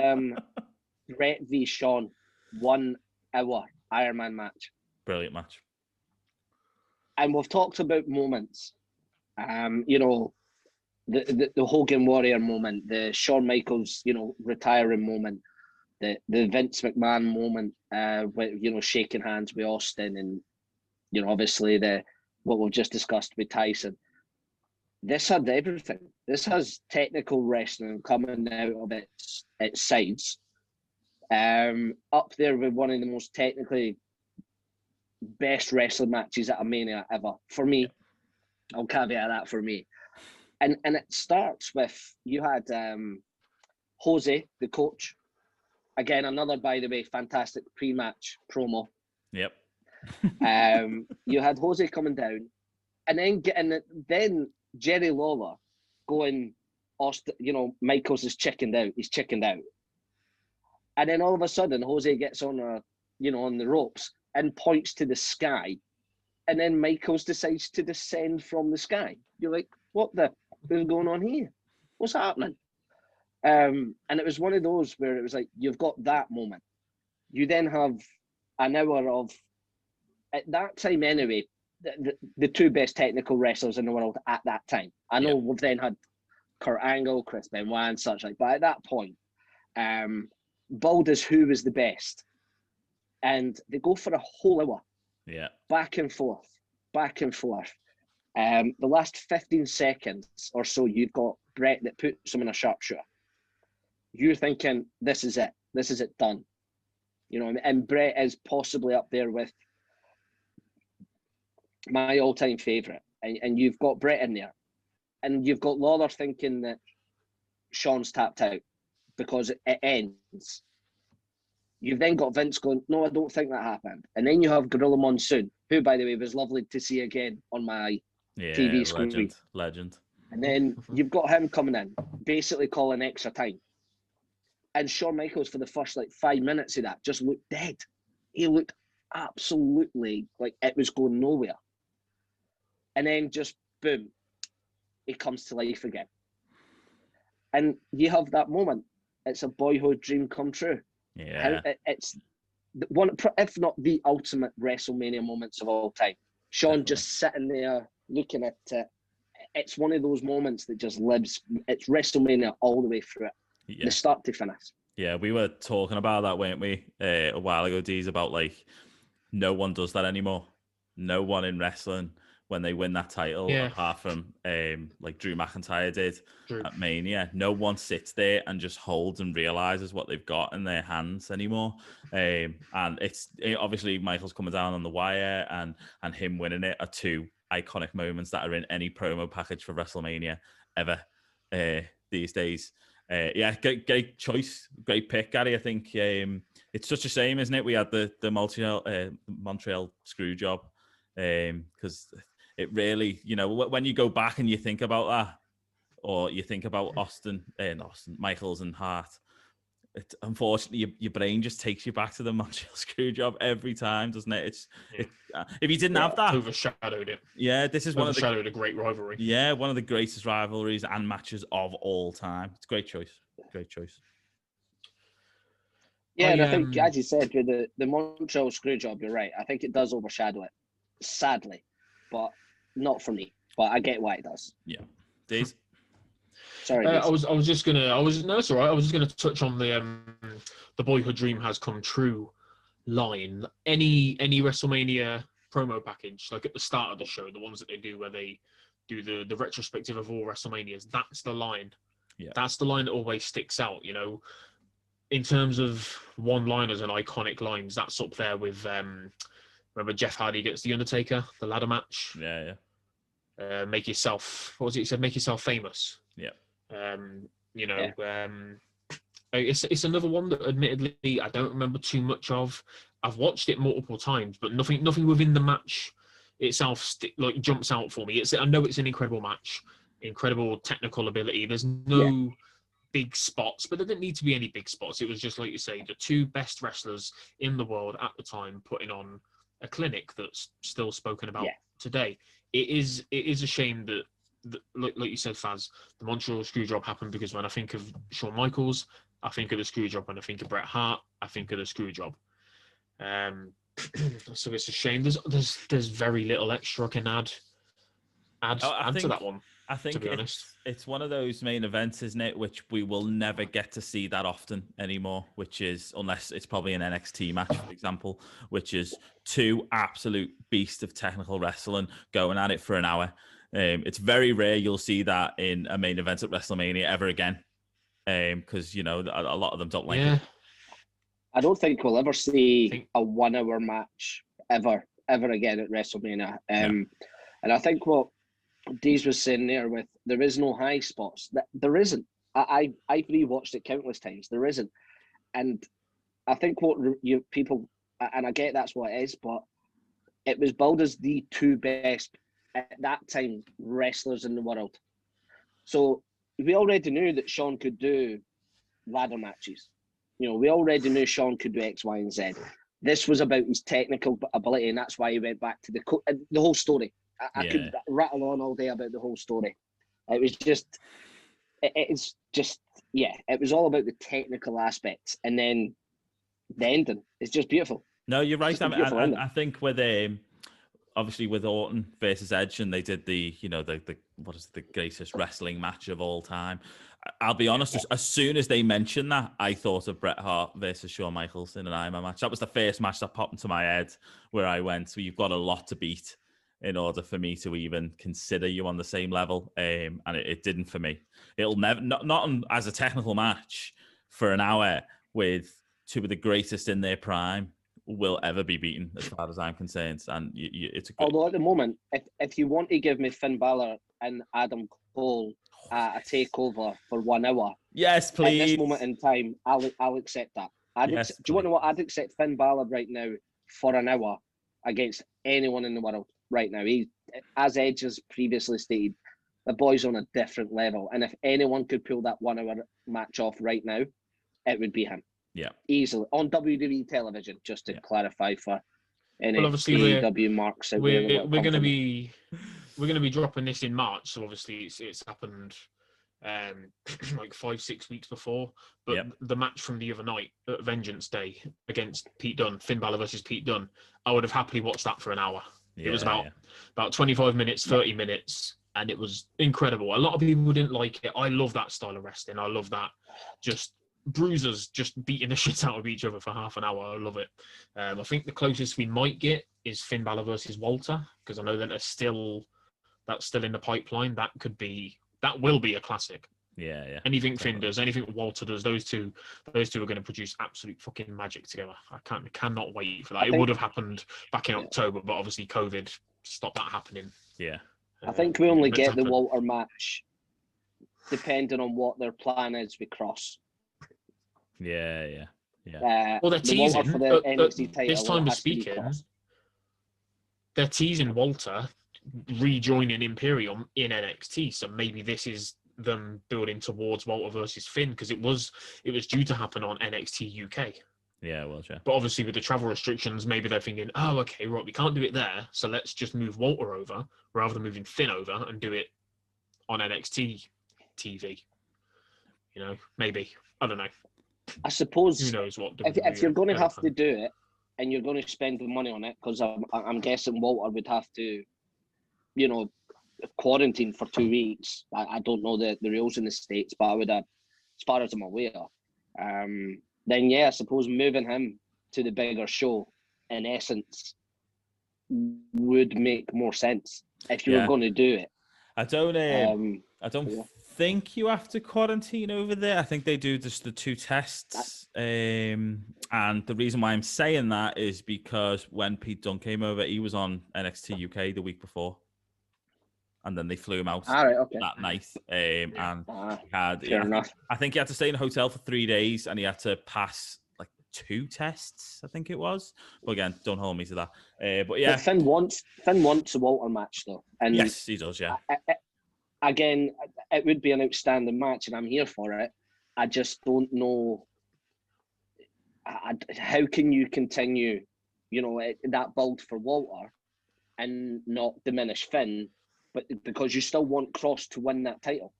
Brett v Shawn 1 hour Iron Man match. Brilliant match. And we've talked about moments. The Hogan Warrior moment, the Shawn Michaels, retiring moment, the Vince McMahon moment, with, shaking hands with Austin, and obviously what we've just discussed with Tyson. This had everything. This has technical wrestling coming out of its sides. Up there with one of the most technically best wrestling matches at a Mania ever. For me, I'll caveat that for me. And it starts with, you had Jose, the coach. Again, another, by the way, fantastic pre-match promo. Yep. You had Jose coming down, and then Jerry Lawler going, Austin, Michaels is chickened out. He's chickened out. And then all of a sudden, Jose gets on on the ropes and points to the sky. And then Michaels decides to descend from the sky. You're like, what the is going on here? What's happening? And it was one of those where it was like, you've got that moment. You then have an hour of, at that time anyway, the two best technical wrestlers in the world at that time. I know we've then had Kurt Angle, Chris Benoit and such like, but at that point, bald as who was the best. And they go for a whole hour. Yeah. Back and forth. The last 15 seconds or so, you've got Brett that puts him in a sharpshooter. You're thinking, this is it done. And Brett is possibly up there with my all-time favourite. And you've got Brett in there. And you've got Lawler thinking that Shawn's tapped out because it ends. You've then got Vince going, no, I don't think that happened. And then you have Gorilla Monsoon, who, by the way, was lovely to see again on my TV screen. Legend. And then you've got him coming in, basically calling extra time. And Shawn Michaels, for the first 5 minutes of that, just looked dead. He looked absolutely like it was going nowhere. And then just boom, he comes to life again. And you have that moment. It's a boyhood dream come true. Yeah. It's one, if not the ultimate WrestleMania moments of all time. Shawn just sitting there looking at it. It's one of those moments that just lives. It's WrestleMania all the way through it, the start to finish. Yeah, we were talking about that, weren't we, a while ago, Deez, about no one does that anymore. No one in wrestling, when they win that title, apart from Drew McIntyre did at Mania, no one sits there and just holds and realizes what they've got in their hands anymore. And it's obviously Michael's coming down on the wire and him winning it are two iconic moments that are in any promo package for WrestleMania ever these days. Great choice, great pick, Gary. I think it's such a shame, isn't it? We had the Montreal screw job because it really, when you go back and you think about that, or you think about Austin, Michaels and Hart, unfortunately your brain just takes you back to the Montreal screw job every time, doesn't it? If you didn't have that, overshadowed it. Yeah, this is overshadowed a great rivalry. Yeah, one of the greatest rivalries and matches of all time. It's a great choice. Yeah, and I think, as you said, with the Montreal screw job, you're right. I think it does overshadow it, sadly, but not for me. But I get why it does. Yeah, Days. Sorry, I was just gonna. No, it's all right. I was just gonna touch on the boyhood dream has come true line. Any WrestleMania promo package, like at the start of the show, the ones that they do where they do the retrospective of all WrestleManias, that's the line. Yeah. That's the line that always sticks out, in terms of one-liners and iconic lines. That's up there with remember Jeff Hardy against The Undertaker, the ladder match. Yeah. Make yourself, what was it he said? Make yourself famous. Yeah. You know, it's another one that admittedly I don't remember too much of. I've watched it multiple times, but nothing within the match itself like jumps out for me. I know it's an incredible match, incredible technical ability. There's no big spots, but there didn't need to be any big spots. It was just like you say, the two best wrestlers in the world at the time putting on a clinic that's still spoken about today. It is a shame that like you said, Faz, the Montreal Screwjob happened, because when I think of Shawn Michaels, I think of the Screwjob. When I think of Bret Hart, I think of the Screwjob. So it's a shame. There's very little extra I can add to that one. I think, to be honest, it's one of those main events, isn't it, which we will never get to see that often anymore, which is, unless it's probably an NXT match, for example, which is two absolute beasts of technical wrestling going at it for an hour. It's very rare you'll see that in a main event at WrestleMania ever again, because, you know, a lot of them don't like it. I don't think we'll ever see a 1 hour match ever again at WrestleMania. And I think what Deez was saying there is no high spots. There isn't. I've rewatched it countless times. There isn't. And I think what people, and I get that's what it is, but it was billed as the two best at that time wrestlers in the world. So we already knew that Shawn could do ladder matches. You know, we already knew Shawn could do X, Y, and Z. This was about his technical ability, and that's why he went back to the whole story. I could rattle on all day about the whole story. It was just, it was all about the technical aspects, and then the ending is just beautiful. No, you're right. I think with obviously with Orton versus Edge, and they did the what is the greatest wrestling match of all time. I'll be honest, as soon as they mentioned that, I thought of Bret Hart versus Shawn Michaels in an Iron Man match. That was the first match that popped into my head, where I went, so you've got a lot to beat in order for me to even consider you on the same level. And it didn't for me. It'll never, not as a technical match for an hour with two of the greatest in their prime, will ever be beaten, as far as I'm concerned. And it's a good... Although at the moment, if you want to give me Finn Balor and Adam Cole a takeover for 1 hour, yes, please. At this moment in time, I'll accept that. Do you want to know what? I'd accept Finn Balor right now for an hour against anyone in the world right now. He, as Edge has previously stated, the boy's on a different level. And if anyone could pull that 1 hour match off right now, it would be him. Yeah, easily on WWE television. Just to clarify for any AEW marks, we're going to be dropping this in March. So obviously it's happened like 5-6 weeks before. But the match from the other night at Vengeance Day against Pete Dunne, Finn Balor versus Pete Dunne, I would have happily watched that for an hour. It was about 25 minutes, 30 minutes. And it was incredible. A lot of people didn't like it. I love that style of wrestling. I love that. Just bruisers just beating the shit out of each other for half an hour. I love it. I think the closest we might get is Finn Balor versus Walter, because I know that that's still in the pipeline. That will be a classic. Yeah. Anything Finn does, anything Walter does, those two are going to produce absolute fucking magic together. I cannot wait for that. It would have happened back in October, but obviously COVID stopped that happening. Yeah. I think we only get the Walter match depending on what their plan is with Cross. Yeah. Well, they're teasing for the NXT title. This time of speaking, they're teasing Walter rejoining Imperium in NXT. So maybe this is them building towards Walter versus Finn, because it was due to happen on NXT UK. Yeah, well, sure. But obviously with the travel restrictions, maybe they're thinking, oh, okay, right, we can't do it there, so let's just move Walter over rather than moving Finn over and do it on NXT TV. You know, maybe. I don't know. I suppose who knows what. If you're going to have to do it and you're going to spend the money on it, because I'm guessing Walter would have to, you know, quarantine for 2 weeks. I don't know the rules in the States, but I would have, as far as I'm aware, then I suppose moving him to the bigger show, in essence, would make more sense if you were going to do it. I don't think you have to quarantine over there. I think they do just the 2 tests. And the reason why I'm saying that is because when Pete Dunne came over, he was on NXT UK the week before. and then they flew him out All right, okay. that night. And Fair enough. I think he had to stay in a hotel for 3 days, and he had to pass like 2 tests, I think it was. But again, don't hold me to that. But yeah, But Finn wants a Walter match though, and yes, he does. Yeah, again, it would be an outstanding match, and I'm here for it. I just don't know how can you continue, that build for Walter and not diminish Finn, but because you still want Cross to win that title.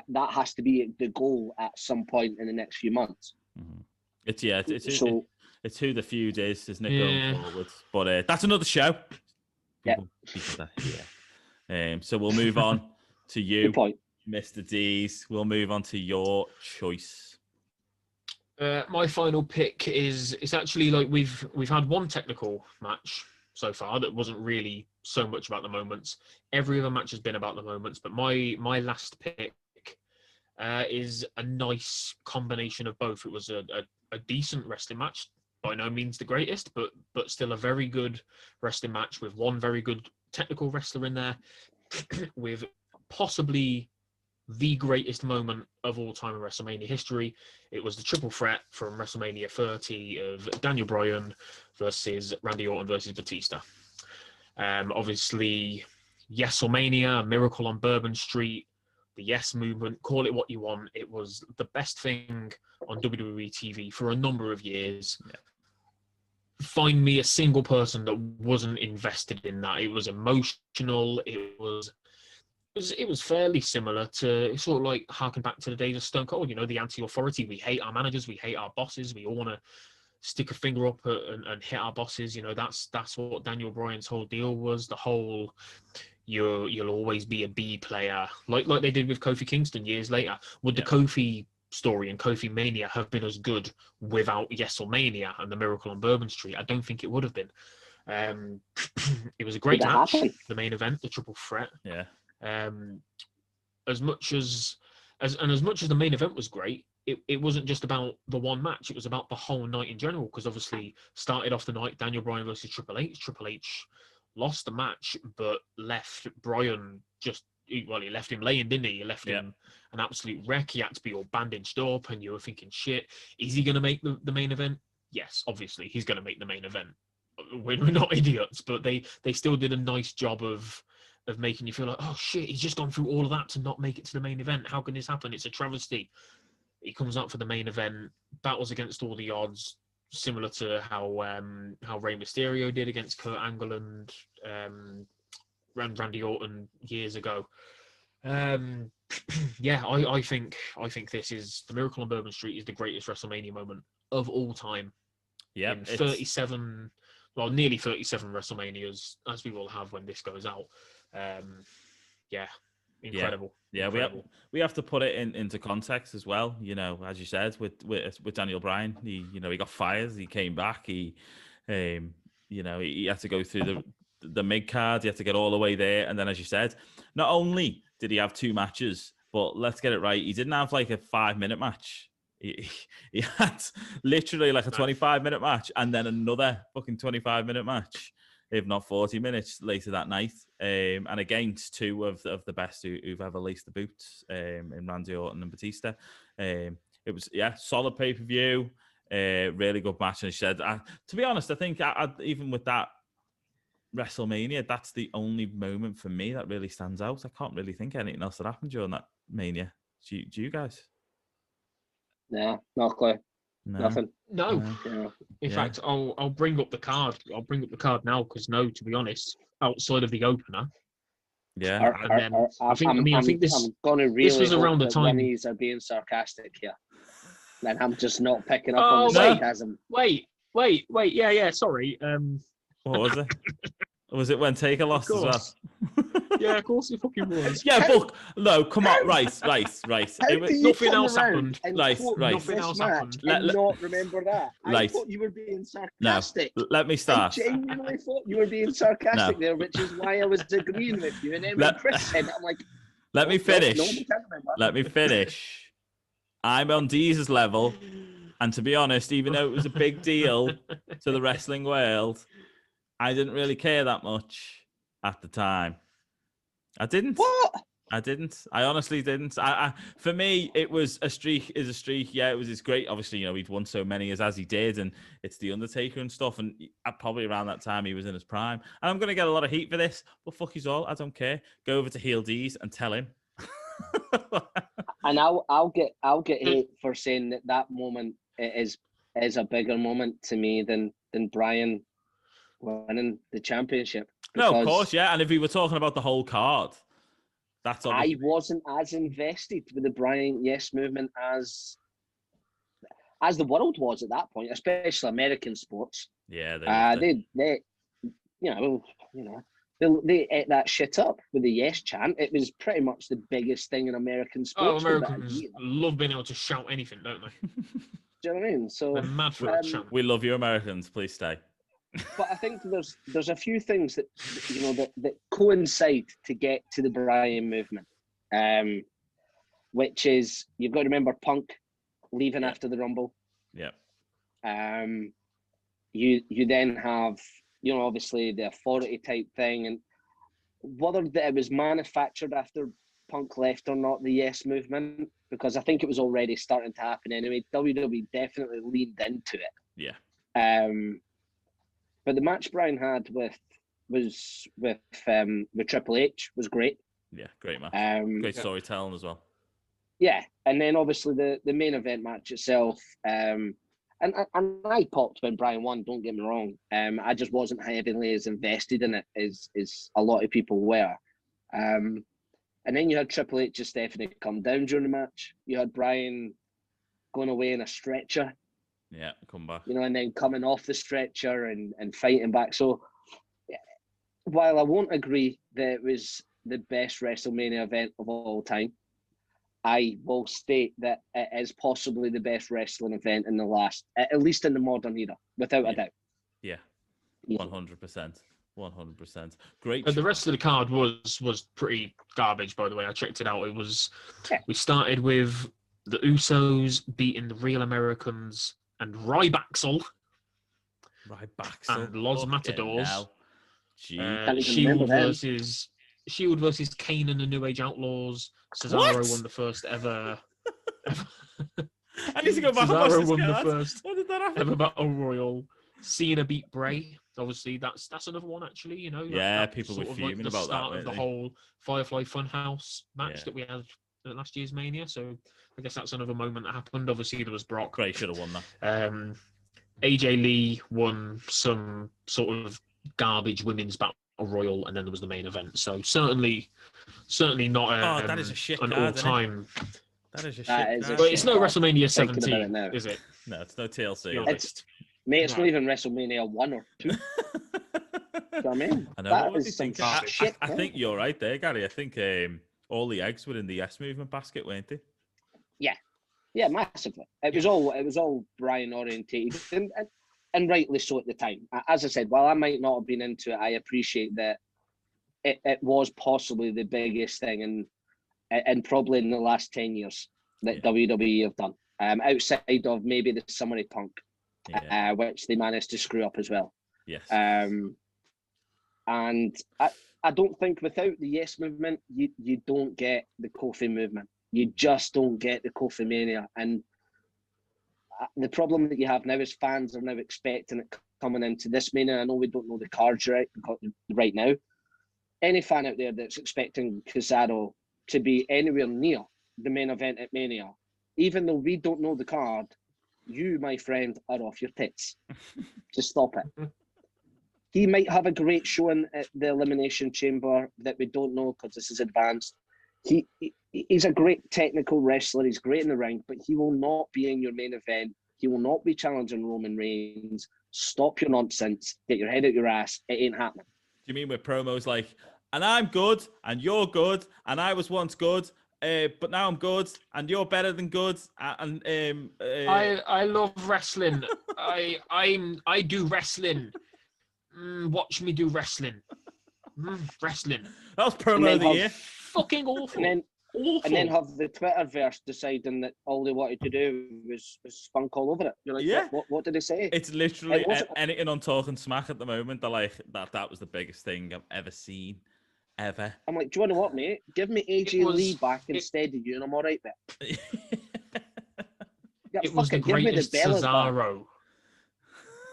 That has to be the goal at some point in the next few months. Mm-hmm. It's who the feud is, isn't it, going forward? But that's another show. People so we'll move on to you, Mr. D's. We'll move on to your choice. My final pick is actually like we've had one technical match so far that wasn't really so much about the moments. Every other match has been about the moments, but my last pick is a nice combination of both. It was a decent wrestling match, by no means the greatest, but still a very good wrestling match with one very good technical wrestler in there, with possibly the greatest moment of all time in WrestleMania history. It was the triple threat from WrestleMania 30 of Daniel Bryan versus Randy Orton versus Batista. Obviously, WrestleMania, Miracle on Bourbon Street, the Yes Movement, call it what you want. It was the best thing on WWE TV for a number of years. Yeah. Find me a single person that wasn't invested in that. It was emotional. It was fairly similar to sort of like harken back to the days of Stone Cold, the anti-authority. We hate our managers. We hate our bosses. We all want to stick a finger up and hit our bosses. That's what Daniel Bryan's whole deal was. The whole, you'll always be a B player, like they did with Kofi Kingston years later. Would the Kofi story and Kofi Mania have been as good without WrestleMania and the Miracle on Bourbon Street? I don't think it would have been. It was a great match, the main event, the triple threat. Yeah. As much as the main event was great, it wasn't just about the one match. It was about the whole night in general, because obviously started off the night Daniel Bryan versus Triple H. Triple H lost the match, but left Bryan he left him laying, didn't he? He left him an absolute wreck. He had to be all bandaged up, and you were thinking, shit, is he going to make the main event? Yes, obviously, he's going to make the main event. We're not idiots, but they still did a nice job of making you feel like, oh shit, he's just gone through all of that to not make it to the main event. How can this happen? It's a travesty. He comes out for the main event, battles against all the odds, similar to how Rey Mysterio did against Kurt Angle and Randy Orton years ago. I think this is the Miracle on Bourbon Street is the greatest WrestleMania moment of all time. Yeah, in 37, nearly 37 WrestleManias, as we will have when this goes out. Incredible. Yeah, incredible. we have to put it into context as well. As you said, with Daniel Bryan, he got fired, he came back, he had to go through the mid card, he had to get all the way there, and then, as you said, not only did he have 2 matches, but let's get it right, he didn't have like a 5-minute match. He had literally like a 25-minute match, and then another fucking 25-minute match, if not 40 minutes later that night, and against 2 of the best who've ever laced the boots, in Randy Orton and Batista. It was solid pay-per-view, really good match. And she said, to be honest, I think even with that WrestleMania, that's the only moment for me that really stands out. I can't really think of anything else that happened during that Mania. Do you guys? No, not clear. No. Nothing. No. In fact, I'll bring up the card. I'll bring up the card now because to be honest, outside of the opener. Yeah. I think this. I'm gonna really this was around the time. Winnies are being sarcastic here. And I'm just not picking up on the sarcasm. Wait. Yeah. Sorry. What was it? Was it when Taker lost as well? Yeah, of course it fucking was. Yeah, but no, come on, right. Nothing else happened. Right. Nothing else happened. Not remember that. I thought you were being sarcastic. No, let me start. I genuinely thought you were being sarcastic there, which is why I was agreeing with you. And then when Chris said it, I'm like, let me finish. Let me finish. I'm on Deez's level, and to be honest, even though it was a big deal to the wrestling world, I didn't really care that much at the time. I didn't. What? I didn't. I honestly didn't. For me, it was a streak. Is a streak. Yeah, it's great. Obviously, he'd won so many as he did, and it's the Undertaker and stuff. And probably around that time, he was in his prime. And I'm gonna get a lot of heat for this, but fuck he's all. I don't care. Go over to Heel D's and tell him. And I'll get hate for saying that moment is a bigger moment to me than Brian winning the championship. No, of course, yeah. And if we were talking about the whole card. That's I wasn't as invested with the Brian Yes movement as the world was at that point, especially American sports. Yeah, they ate that shit up with the Yes chant. It was pretty much the biggest thing in American sports. Oh, Americans love being able to shout anything, don't they? Do you know what I mean? So they're mad for a chant. We love you, Americans. Please stay. But I think there's a few things that that coincide to get to the Brian movement, which is you've got to remember Punk leaving after the Rumble. Yeah. You then have obviously the authority type thing, and whether it was manufactured after Punk left or not, the Yes movement, because I think it was already starting to happen anyway. WWE definitely leaned into it. Yeah. But the match Brian had with Triple H was great. Yeah, great match. Great storytelling as well. Yeah, and then obviously the main event match itself. And I popped when Brian won. Don't get me wrong. I just wasn't heavily as invested in it as a lot of people were. And then you had Triple H and Stephanie come down during the match. You had Brian going away in a stretcher. Yeah, come back. And then coming off the stretcher and fighting back. So while I won't agree that it was the best WrestleMania event of all time, I will state that it is possibly the best wrestling event in the last, at least in the modern era, without a doubt. Yeah, 100%. 100%. Great. The rest of the card was pretty garbage, by the way. I checked it out. It was, we started with the Usos beating the Real Americans and Rybaxel and Los Matadors. Shield versus Kane and the New Age Outlaws. Cesaro won the first ever. I need to go back. Cesaro won the first ever Battle Royal. Cena beat Bray. Obviously, that's another one actually. Yeah, people were fuming about that. Start of the whole Firefly Funhouse match that we had at last year's Mania. So I guess that's another moment that happened. Obviously, there was Brock. Bray should have won that. AJ Lee won some sort of garbage women's battle royal, and then there was the main event. So certainly not. That is a shit an card, all-time. That is a shit card. But it's no WrestleMania 17, is it? No, it's no TLC. It's not even WrestleMania 1 or 2. You know what I mean? I know. What do you think? I think you're right there, Gary. I think all the eggs were in the Yes movement basket, weren't they? Yeah, massively. It was all Brian orientated, and rightly so at the time. As I said, while I might not have been into it, I appreciate that it was possibly the biggest thing and probably in the last 10 years that WWE have done. Outside of maybe the Summary Punk, which they managed to screw up as well. Yes. And I don't think without the Yes movement, you don't get the Kofi movement. You just don't get the Kofi Mania. And the problem that you have now is fans are now expecting it coming into this Mania. I know we don't know the cards right now. Any fan out there that's expecting Cesaro to be anywhere near the main event at Mania, even though we don't know the card, you, my friend, are off your tits. Just stop it. He might have a great showing at the Elimination Chamber that we don't know because this is advanced. He's a great technical wrestler. He's great in the ring, but he will not be in your main event. He will not be challenging Roman Reigns. Stop your nonsense. Get your head out your ass. It ain't happening. Do you mean with promos like, and I'm good, and you're good, and I was once good, but now I'm good, and you're better than good, and I love wrestling. I do wrestling. Watch me do wrestling. Wrestling. That was promo of the year. Fucking awful. And then have the Twitterverse deciding that all they wanted to do was spunk all over it. You're like, what did they say? It's literally anything on Talking Smack at the moment. They're like, that was the biggest thing I've ever seen. ever. I'm like, do you want to what, mate? Give me AJ Lee back instead of you, and I'm all right there. Yeah, it was the give me greatest the Bellas back. Cesaro.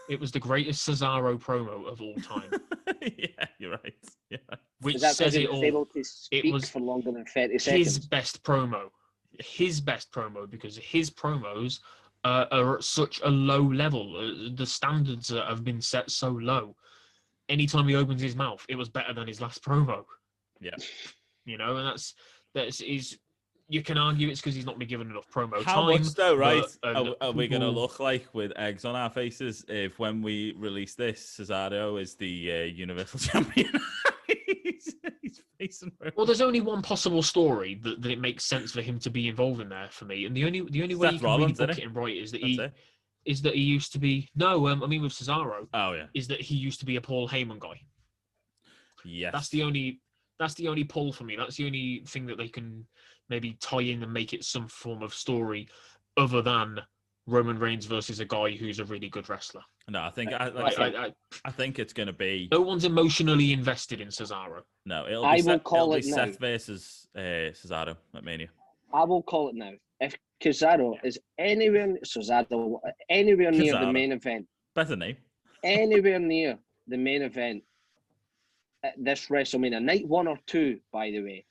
It was the greatest Cesaro promo of all time. Yeah, you're right. Yeah. Which Is that says because he it was all. able to speak It was for longer than 30 his seconds? best promo. His best promo, because his promos are at such a low level. The standards have been set so low. Anytime he opens his mouth, it was better than his last promo. Yeah. You know, and that's you can argue it's because he's not been given enough promo How time. much though, right? But, are we going to look like with eggs on our faces if when we release this, Cesaro is the Universal Champion? he's facing. Well, there's only one possible story that it makes sense for him to be involved in there for me, and the only way you can Rollins, really book it in right is that That's he used to be I mean with Cesaro. Oh yeah. Is that he used to be a Paul Heyman guy? Yes. That's the only pull for me. That's the only thing that they can maybe tie in and make it some form of story, other than Roman Reigns versus a guy who's a really good wrestler. No, I think I think it's going to be. No one's emotionally invested in Cesaro. No, it'll be Seth versus Cesaro at Mania. I will call it now. If Cesaro is anywhere near the main event, better name, anywhere near the main event at this WrestleMania, night 1 or 2, by the way,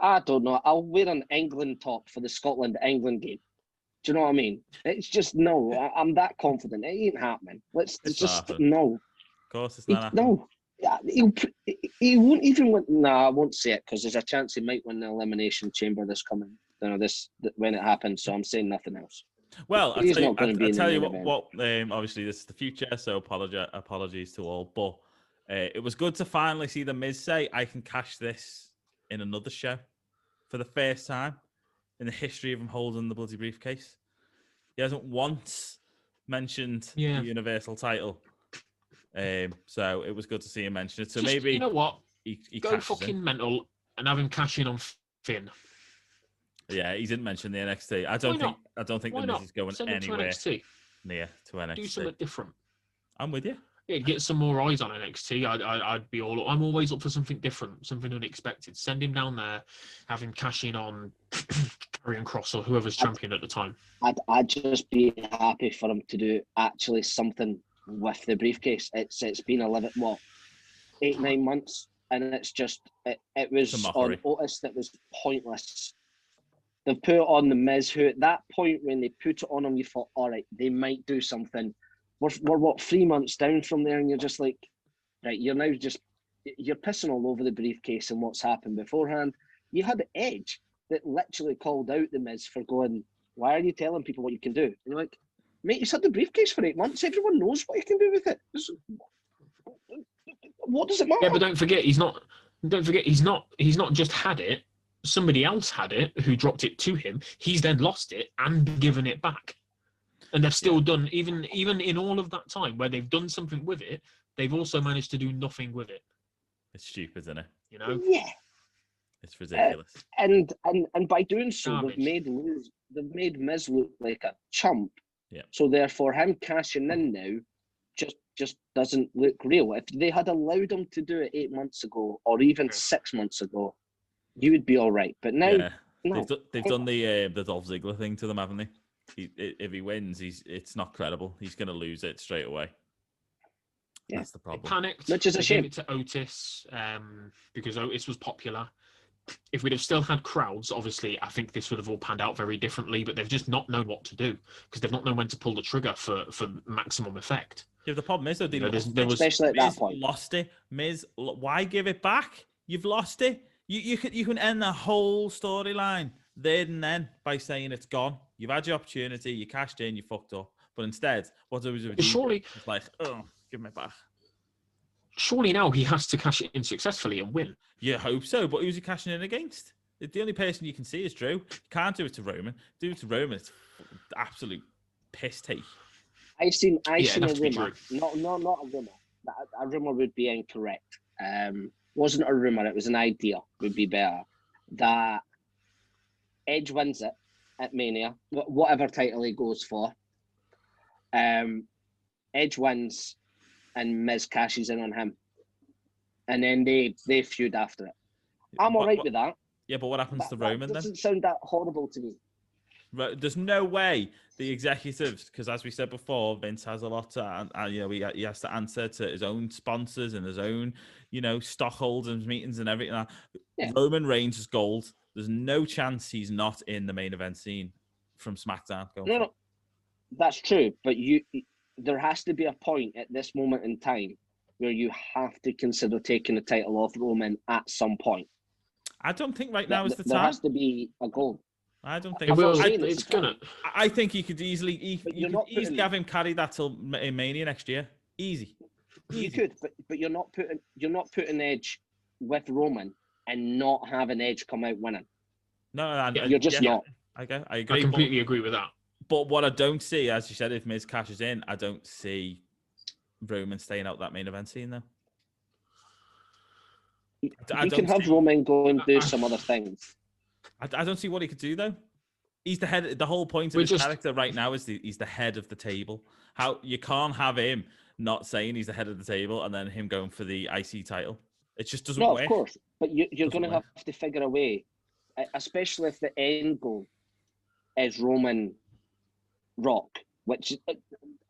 I don't know. I'll wear an England top for the Scotland-England game. Do you know what I mean? It's just no. I'm that confident. It ain't happening. No. Of course, it's not happening. No. Yeah, he won't even win. No, I won't say it because there's a chance he might win the Elimination Chamber this coming. When it happens. So I'm saying nothing else. Well, He's not going to be. I'll tell you what. Obviously, this is the future, so apologies to all. But it was good to finally see the Miz say, "I can cash this in another show," for the first time in the history of him holding the bloody briefcase. He hasn't once mentioned the Universal title. So it was good to see him mention it. So maybe you know what? He go fucking mental and have him cash in on Finn. Yeah, he didn't mention the NXT. I don't think the Miz is going anywhere near to NXT. Do something different. I'm with you. Yeah, get some more eyes on NXT. I'd be all. I'm always up for something different, something unexpected. Send him down there, have him cash in on Karrion Kross or whoever's champion at the time. I'd just be happy for him to do actually something with the briefcase. It's been 8-9 months, and it's just it was on Otis that was pointless. They've put it on the Miz, who at that point when they put it on him, you thought, all right, they might do something. We're 3 months down from there, and you're just like, right, you're pissing all over the briefcase and what's happened beforehand. You had Edge that literally called out the Miz for going, why are you telling people what you can do? And you're like, mate, he's had the briefcase for 8 months. Everyone knows what you can do with it. What does it matter? Yeah, but don't forget, he's not just had it. Somebody else had it who dropped it to him. He's then lost it and given it back. And they've still done, even in all of that time where they've done something with it, they've also managed to do nothing with it. It's stupid, isn't it? You know? Yeah. It's ridiculous. And by doing so, they've made Miz look like a chump. Yeah. So therefore, him cashing in now just doesn't look real. If they had allowed him to do it 8 months ago or even 6 months ago, you would be all right. But now, no. They've done the Dolph Ziggler thing to them, haven't they? If he wins, it's not credible. He's going to lose it straight away. Yeah. That's the problem. They panicked. Which is a shame. Gave it to Otis because Otis was popular. If we'd have still had crowds, obviously, I think this would have all panned out very differently. But they've just not known what to do because they've not known when to pull the trigger for maximum effect. Yeah, the problem is, though, especially at that point, lost it. Miz, why give it back? You've lost it. You can end the whole storyline there and then by saying it's gone. You've had your opportunity, you cashed in, you fucked up. But instead, what do we do? Surely, it's like, oh, give me back. Surely now he has to cash it in successfully and win. You hope so, but who's he cashing in against? The only person you can see is Drew. You can't do it to Roman. Do it to Roman, it's absolute piss take. I've seen a rumor. Not a rumor. A rumor would be incorrect. Wasn't a rumor, it was an idea, would be better. That Edge wins it at Mania, whatever title he goes for. Edge wins and Miz cashes in on him. and then they feud after it. I'm all right with that. Yeah, but what happens to Roman then? Doesn't sound that horrible to me. There's no way the executives, because as we said before, Vince has a lot to, he has to answer to his own sponsors and his own, stockholders meetings and everything. Yeah. Roman Reigns is gold. There's no chance he's not in the main event scene from SmackDown. No, that's true. But there has to be a point at this moment in time where you have to consider taking the title off Roman at some point. I don't think right now is the time. There has to be a goal. I don't think it's gonna. I think you could easily have him carry that till Mania next year. Easy. You could, but you're not putting Edge with Roman and not having Edge come out winning. No, you're just not. I agree. I completely agree with that. But what I don't see, as you said, if Miz cashes in, I don't see Roman staying out that main event scene though. You can have Roman go and do some other things. I don't see what he could do though. He's the head. The whole point of his character right now is he's the head of the table. How you can't have him not saying he's the head of the table and then him going for the IC title. It just doesn't work. No, of course. But you're going to have to figure a way, especially if the end goal is Roman Rock, which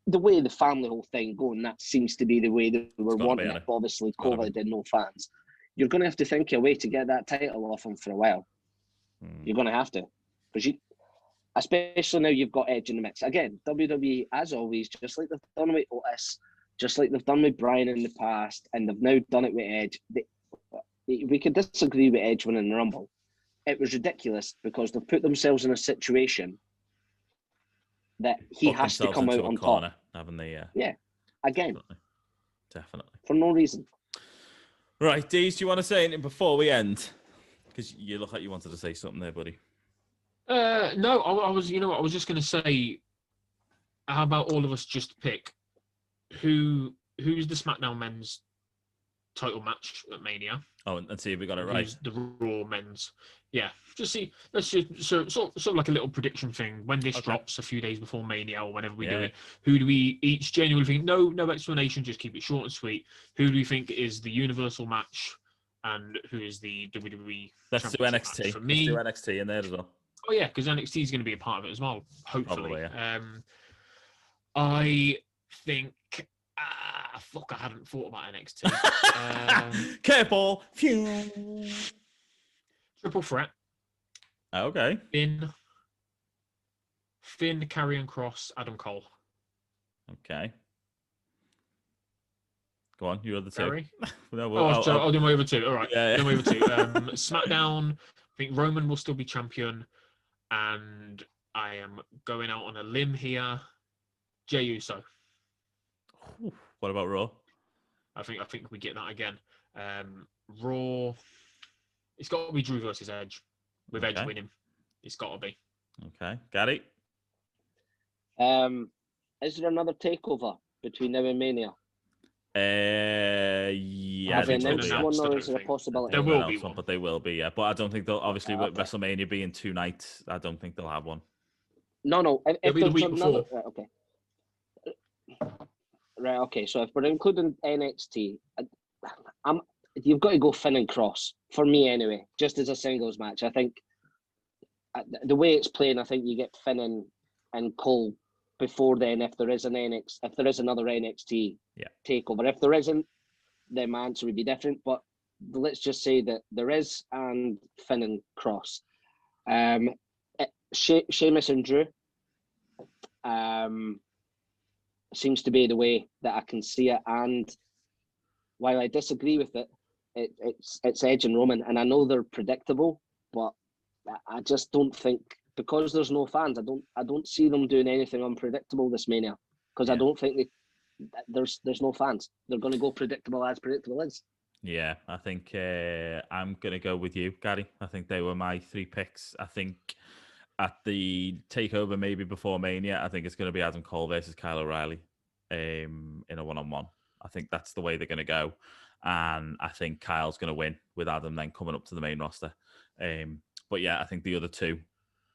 the way the family whole thing going, that seems to be the way they were wanting it. Obviously, COVID and no fans. You're going to have to think of a way to get that title off him for a while. You're going to have to, because especially now you've got Edge in the mix. Again, WWE, as always, just like they've done with Otis, just like they've done with Bryan in the past, and they've now done it with Edge. We could disagree with Edge winning the Rumble. It was ridiculous because they've put themselves in a situation that he has to come out on top. Haven't they? Yeah. Again. Definitely. For no reason. Right, Deez, do you want to say anything before we end? Because you look like you wanted to say something there, buddy. No, I was. You know what? I was just going to say, how about all of us just pick who's the SmackDown men's title match at Mania? Oh, and see if we got it right. Who's the Raw men's? Yeah, just see. Let's just sort of like a little prediction thing. When this drops a few days before Mania or whenever we do it, who do we each genuinely think? No explanation. Just keep it short and sweet. Who do we think is the Universal match, and who is the WWE? Let's do NXT. For me, let's do NXT in there as well. Oh yeah, because NXT is going to be a part of it as well. Hopefully. Probably, yeah. I think. I hadn't thought about NXT. Careful. Triple threat. Okay. Finn, Karrion Kross, Adam Cole. Okay. Go on, your other two. No, I'll do my other two. All right. Yeah. Do my other two. SmackDown, I think Roman will still be champion. And I am going out on a limb here. Jey Uso. What about Raw? I think we get that again. Raw, it's got to be Drew versus Edge, with Edge winning. It's got to be. Okay, Gary. Is there another takeover between now and Mania? Yeah. Have they announced one, or is there a possibility? There will be one, but they will be. Yeah, but I don't think they'll. Obviously, with WrestleMania being 2 nights, I don't think they'll have one. No. It'll be the week before. Right, okay. So if we're including NXT, you've got to go Finn and Cross for me anyway. Just as a singles match, I think the way it's playing, I think you get Finn and Cole before then. If there is another NXT takeover, if there isn't, then my answer would be different. But let's just say that there is, and Finn and Cross, Sheamus and Drew. Seems to be the way that I can see it, and while I disagree with it, it's Edge and Roman, and I know they're predictable, but I just don't think, because there's no fans, I don't see them doing anything unpredictable this Mania, because I don't think there's no fans. They're going to go predictable as predictable is. Yeah, I think I'm going to go with you, Gary. I think they were my 3 picks. I think at the takeover, maybe before Mania, I think it's going to be Adam Cole versus Kyle O'Reilly in a one-on-one. I think that's the way they're going to go. And I think Kyle's going to win with Adam then coming up to the main roster. But yeah, I think the other two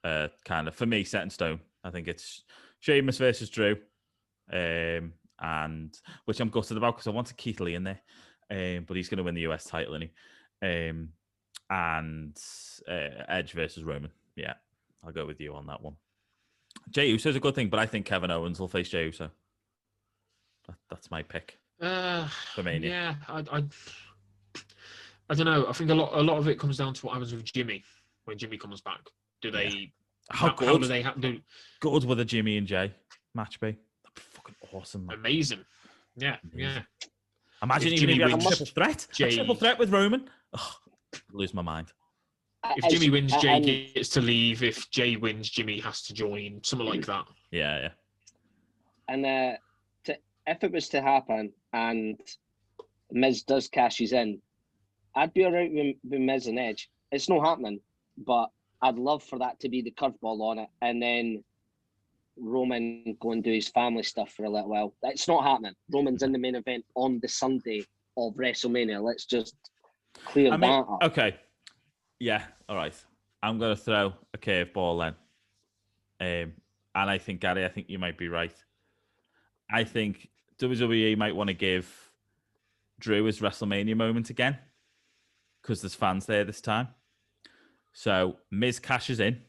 kind of, for me, set in stone. I think it's Sheamus versus Drew, and which I'm gutted about because I wanted Keith Lee in there. but he's going to win the US title, isn't he? And Edge versus Roman. Yeah, I'll go with you on that one. Jey Uso's a good thing, but I think Kevin Owens will face Jey Uso. That's my pick for Mania. Yeah, I don't know. I think a lot of it comes down to what happens with Jimmy when Jimmy comes back. Do they? How do they do? Good with a Jimmy and Jey match be? That'd be fucking awesome. Man. Amazing. Yeah, yeah. Imagine even if you had a triple threat. A triple threat with Roman. Oh, lose my mind. If Jimmy wins, Jey gets to leave. If Jey wins, Jimmy has to join. Something like that. Yeah. And if it was to happen and Miz does cashes in, I'd be alright with Miz and Edge. It's not happening, but I'd love for that to be the curveball on it, and then Roman go and do his family stuff for a little while. It's not happening. Roman's in the main event on the Sunday of WrestleMania. Let's just clear that up. Okay. Yeah, all right. I'm going to throw a curveball then. And I think, Gary, you might be right. I think WWE might want to give Drew his WrestleMania moment again because there's fans there this time. So Miz cashes in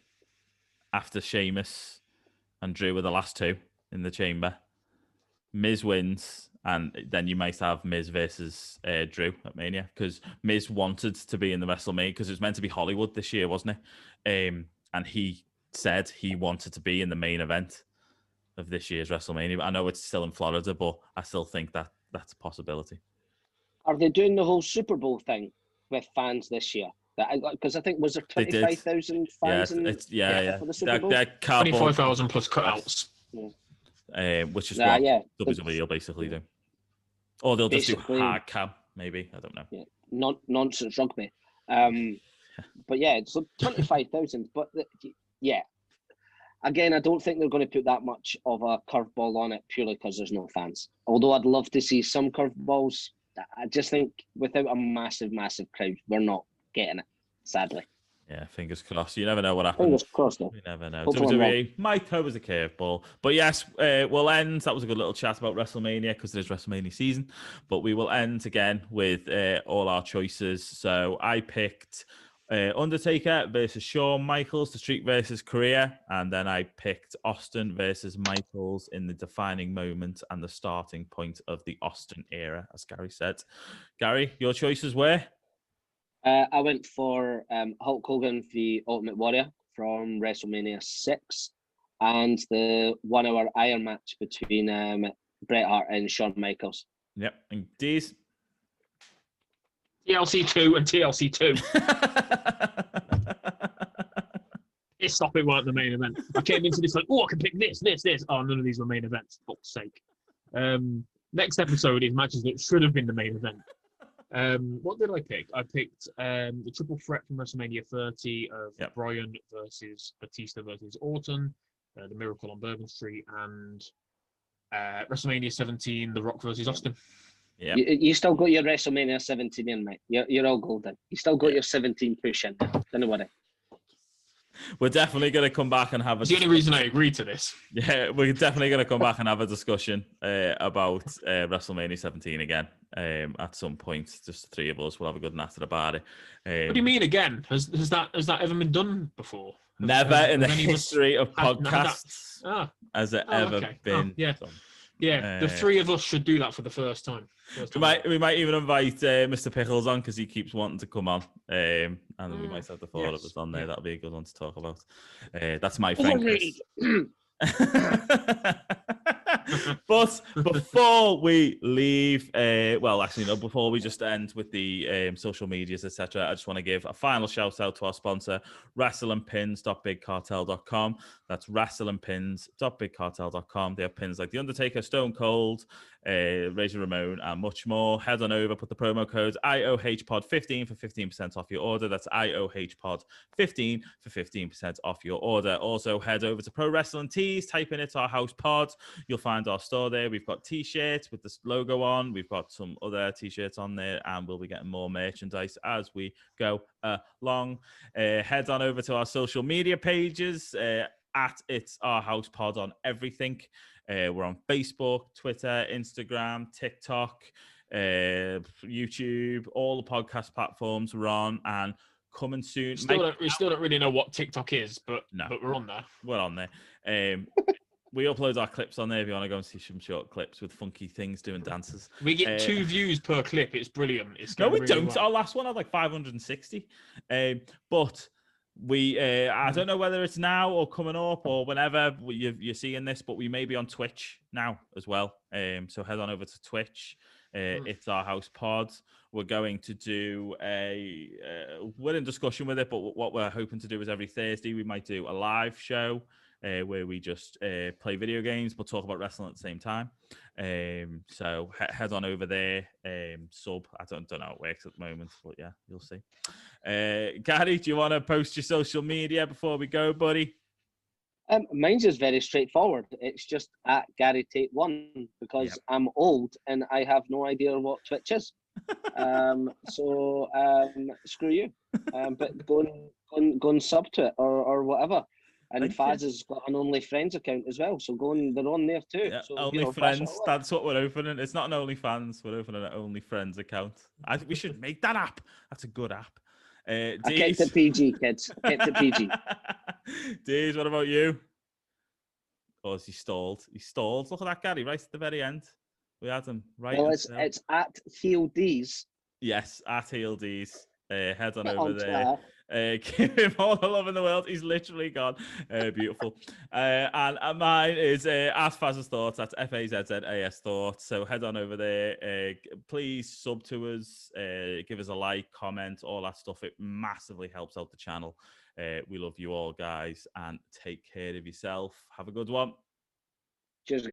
after Sheamus and Drew were the last two in the chamber. Miz wins, and then you might have Miz versus Drew at Mania because Miz wanted to be in the WrestleMania because it was meant to be Hollywood this year, wasn't it? And he said he wanted to be in the main event of this year's WrestleMania. I know it's still in Florida, but I still think that's a possibility. Are they doing the whole Super Bowl thing with fans this year? Because I think was there 25,000 fans for the Super Bowl? 25,000 plus cutouts. Which is what WWE will basically do. Or they'll just do hard cam, maybe. I don't know. Yeah, nonsense rugby. But yeah, so 25,000. But again, I don't think they're going to put that much of a curveball on it purely because there's no fans. Although I'd love to see some curveballs. I just think without a massive, massive crowd, we're not getting it, sadly. Yeah, fingers crossed. You never know what happens. Fingers crossed, though. You never know. WWE might throw as a curveball. But yes, we'll end. That was a good little chat about WrestleMania because it is WrestleMania season. But we will end again with all our choices. So I picked Undertaker versus Shawn Michaels, the Streak versus Korea. And then I picked Austin versus Michaels in the defining moment and the starting point of the Austin era, as Gary said. Gary, your choices were? I went for Hulk Hogan v Ultimate Warrior from WrestleMania 6 and the 1 hour Iron match between Bret Hart and Shawn Michaels. Yep. And D's? TLC 2 and TLC 2. Stop it, weren't the main event. I came into this like, I can pick this. Oh, none of these were main events, for fuck's sake. Next episode is matches that should have been the main event. What did I pick? I picked the triple threat from WrestleMania 30 of Bryan versus Batista versus Orton, the Miracle on Bourbon Street, and WrestleMania 17, The Rock versus Austin. Yeah, you still got your WrestleMania 17 in, mate. You're all golden. You still got your 17 push in. Don't worry. We're definitely going to come back and have It's the only reason I agreed to this. Yeah, we're definitely going to come back and have a discussion about WrestleMania 17 again at some point. Just the three of us. We'll have a good natter about it. What do you mean again? Has that ever been done before? Never in the history of podcasts has it ever been done. Yeah, the three of us should do that for the first time. We might even invite Mr. Pickles on because he keeps wanting to come on, and we might have the four of us on there. That'll be a good one to talk about. That's my friend Chris. But before we leave, before we just end with the social medias, etc., I just want to give a final shout out to our sponsor, wrestlingpins.bigcartel.com. That's wrestlingpins.bigcartel.com. They have pins like The Undertaker, Stone Cold, Razor Ramon, and much more. Head on over, put the promo code IOHPOD15 for 15% off your order. That's IOHPOD15 for 15% off your order. Also, head over to Pro Wrestling Tees, type in It's Our House Pod. You'll find our store there. We've got t-shirts with this logo on. We've got some other t-shirts on there, and we'll be getting more merchandise as we go along. Head on over to our social media pages at It's Our House Pod on everything. We're on Facebook, Twitter, Instagram, TikTok, YouTube, all the podcast platforms we're on, and coming soon. We still don't really know what TikTok is, but we're on there. We're on there. We upload our clips on there if you want to go and see some short clips with funky things doing dances. We get 2 views per clip. It's brilliant. No, we really don't. well. Our last one had like 560. But we, I don't know whether it's now or coming up or whenever you're seeing this, but we may be on Twitch now as well. So head on over to Twitch. It's Our House Pod. We're going to do we're in discussion with it, but what we're hoping to do is every Thursday we might do a live show where we just play video games but talk about wrestling at the same time. So head on over there, sub. I don't know how it works at the moment, but yeah, you'll see. Gary, do you want to post your social media before we go, buddy? Mine's is very straightforward. It's just at Gary Tate 1 because I'm old and I have no idea what Twitch is. So screw you. But go and sub to it or whatever. And Faz has got an OnlyFriends account as well, so they're on there too. Yeah, so, OnlyFriends, that's what we're opening. It's not an OnlyFans, we're opening an OnlyFriends account. I think we should make that app. That's a good app. I kept it PG, kids. I kept it PG. Deez, what about you? Oh, he stalled. He stalled. Look at that, Gary, right at the very end. We had him right. Well, it's at Heel D's. Yes, at Heel D's. Head on Get over on there. Give him all the love in the world. He's literally gone. Beautiful. And mine is at Faz's Thoughts. That's FAZZAS Thoughts. So head on over there. Please sub to us. Give us a like, comment, all that stuff. It massively helps out the channel. We love you all, guys. And take care of yourself. Have a good one. Cheers.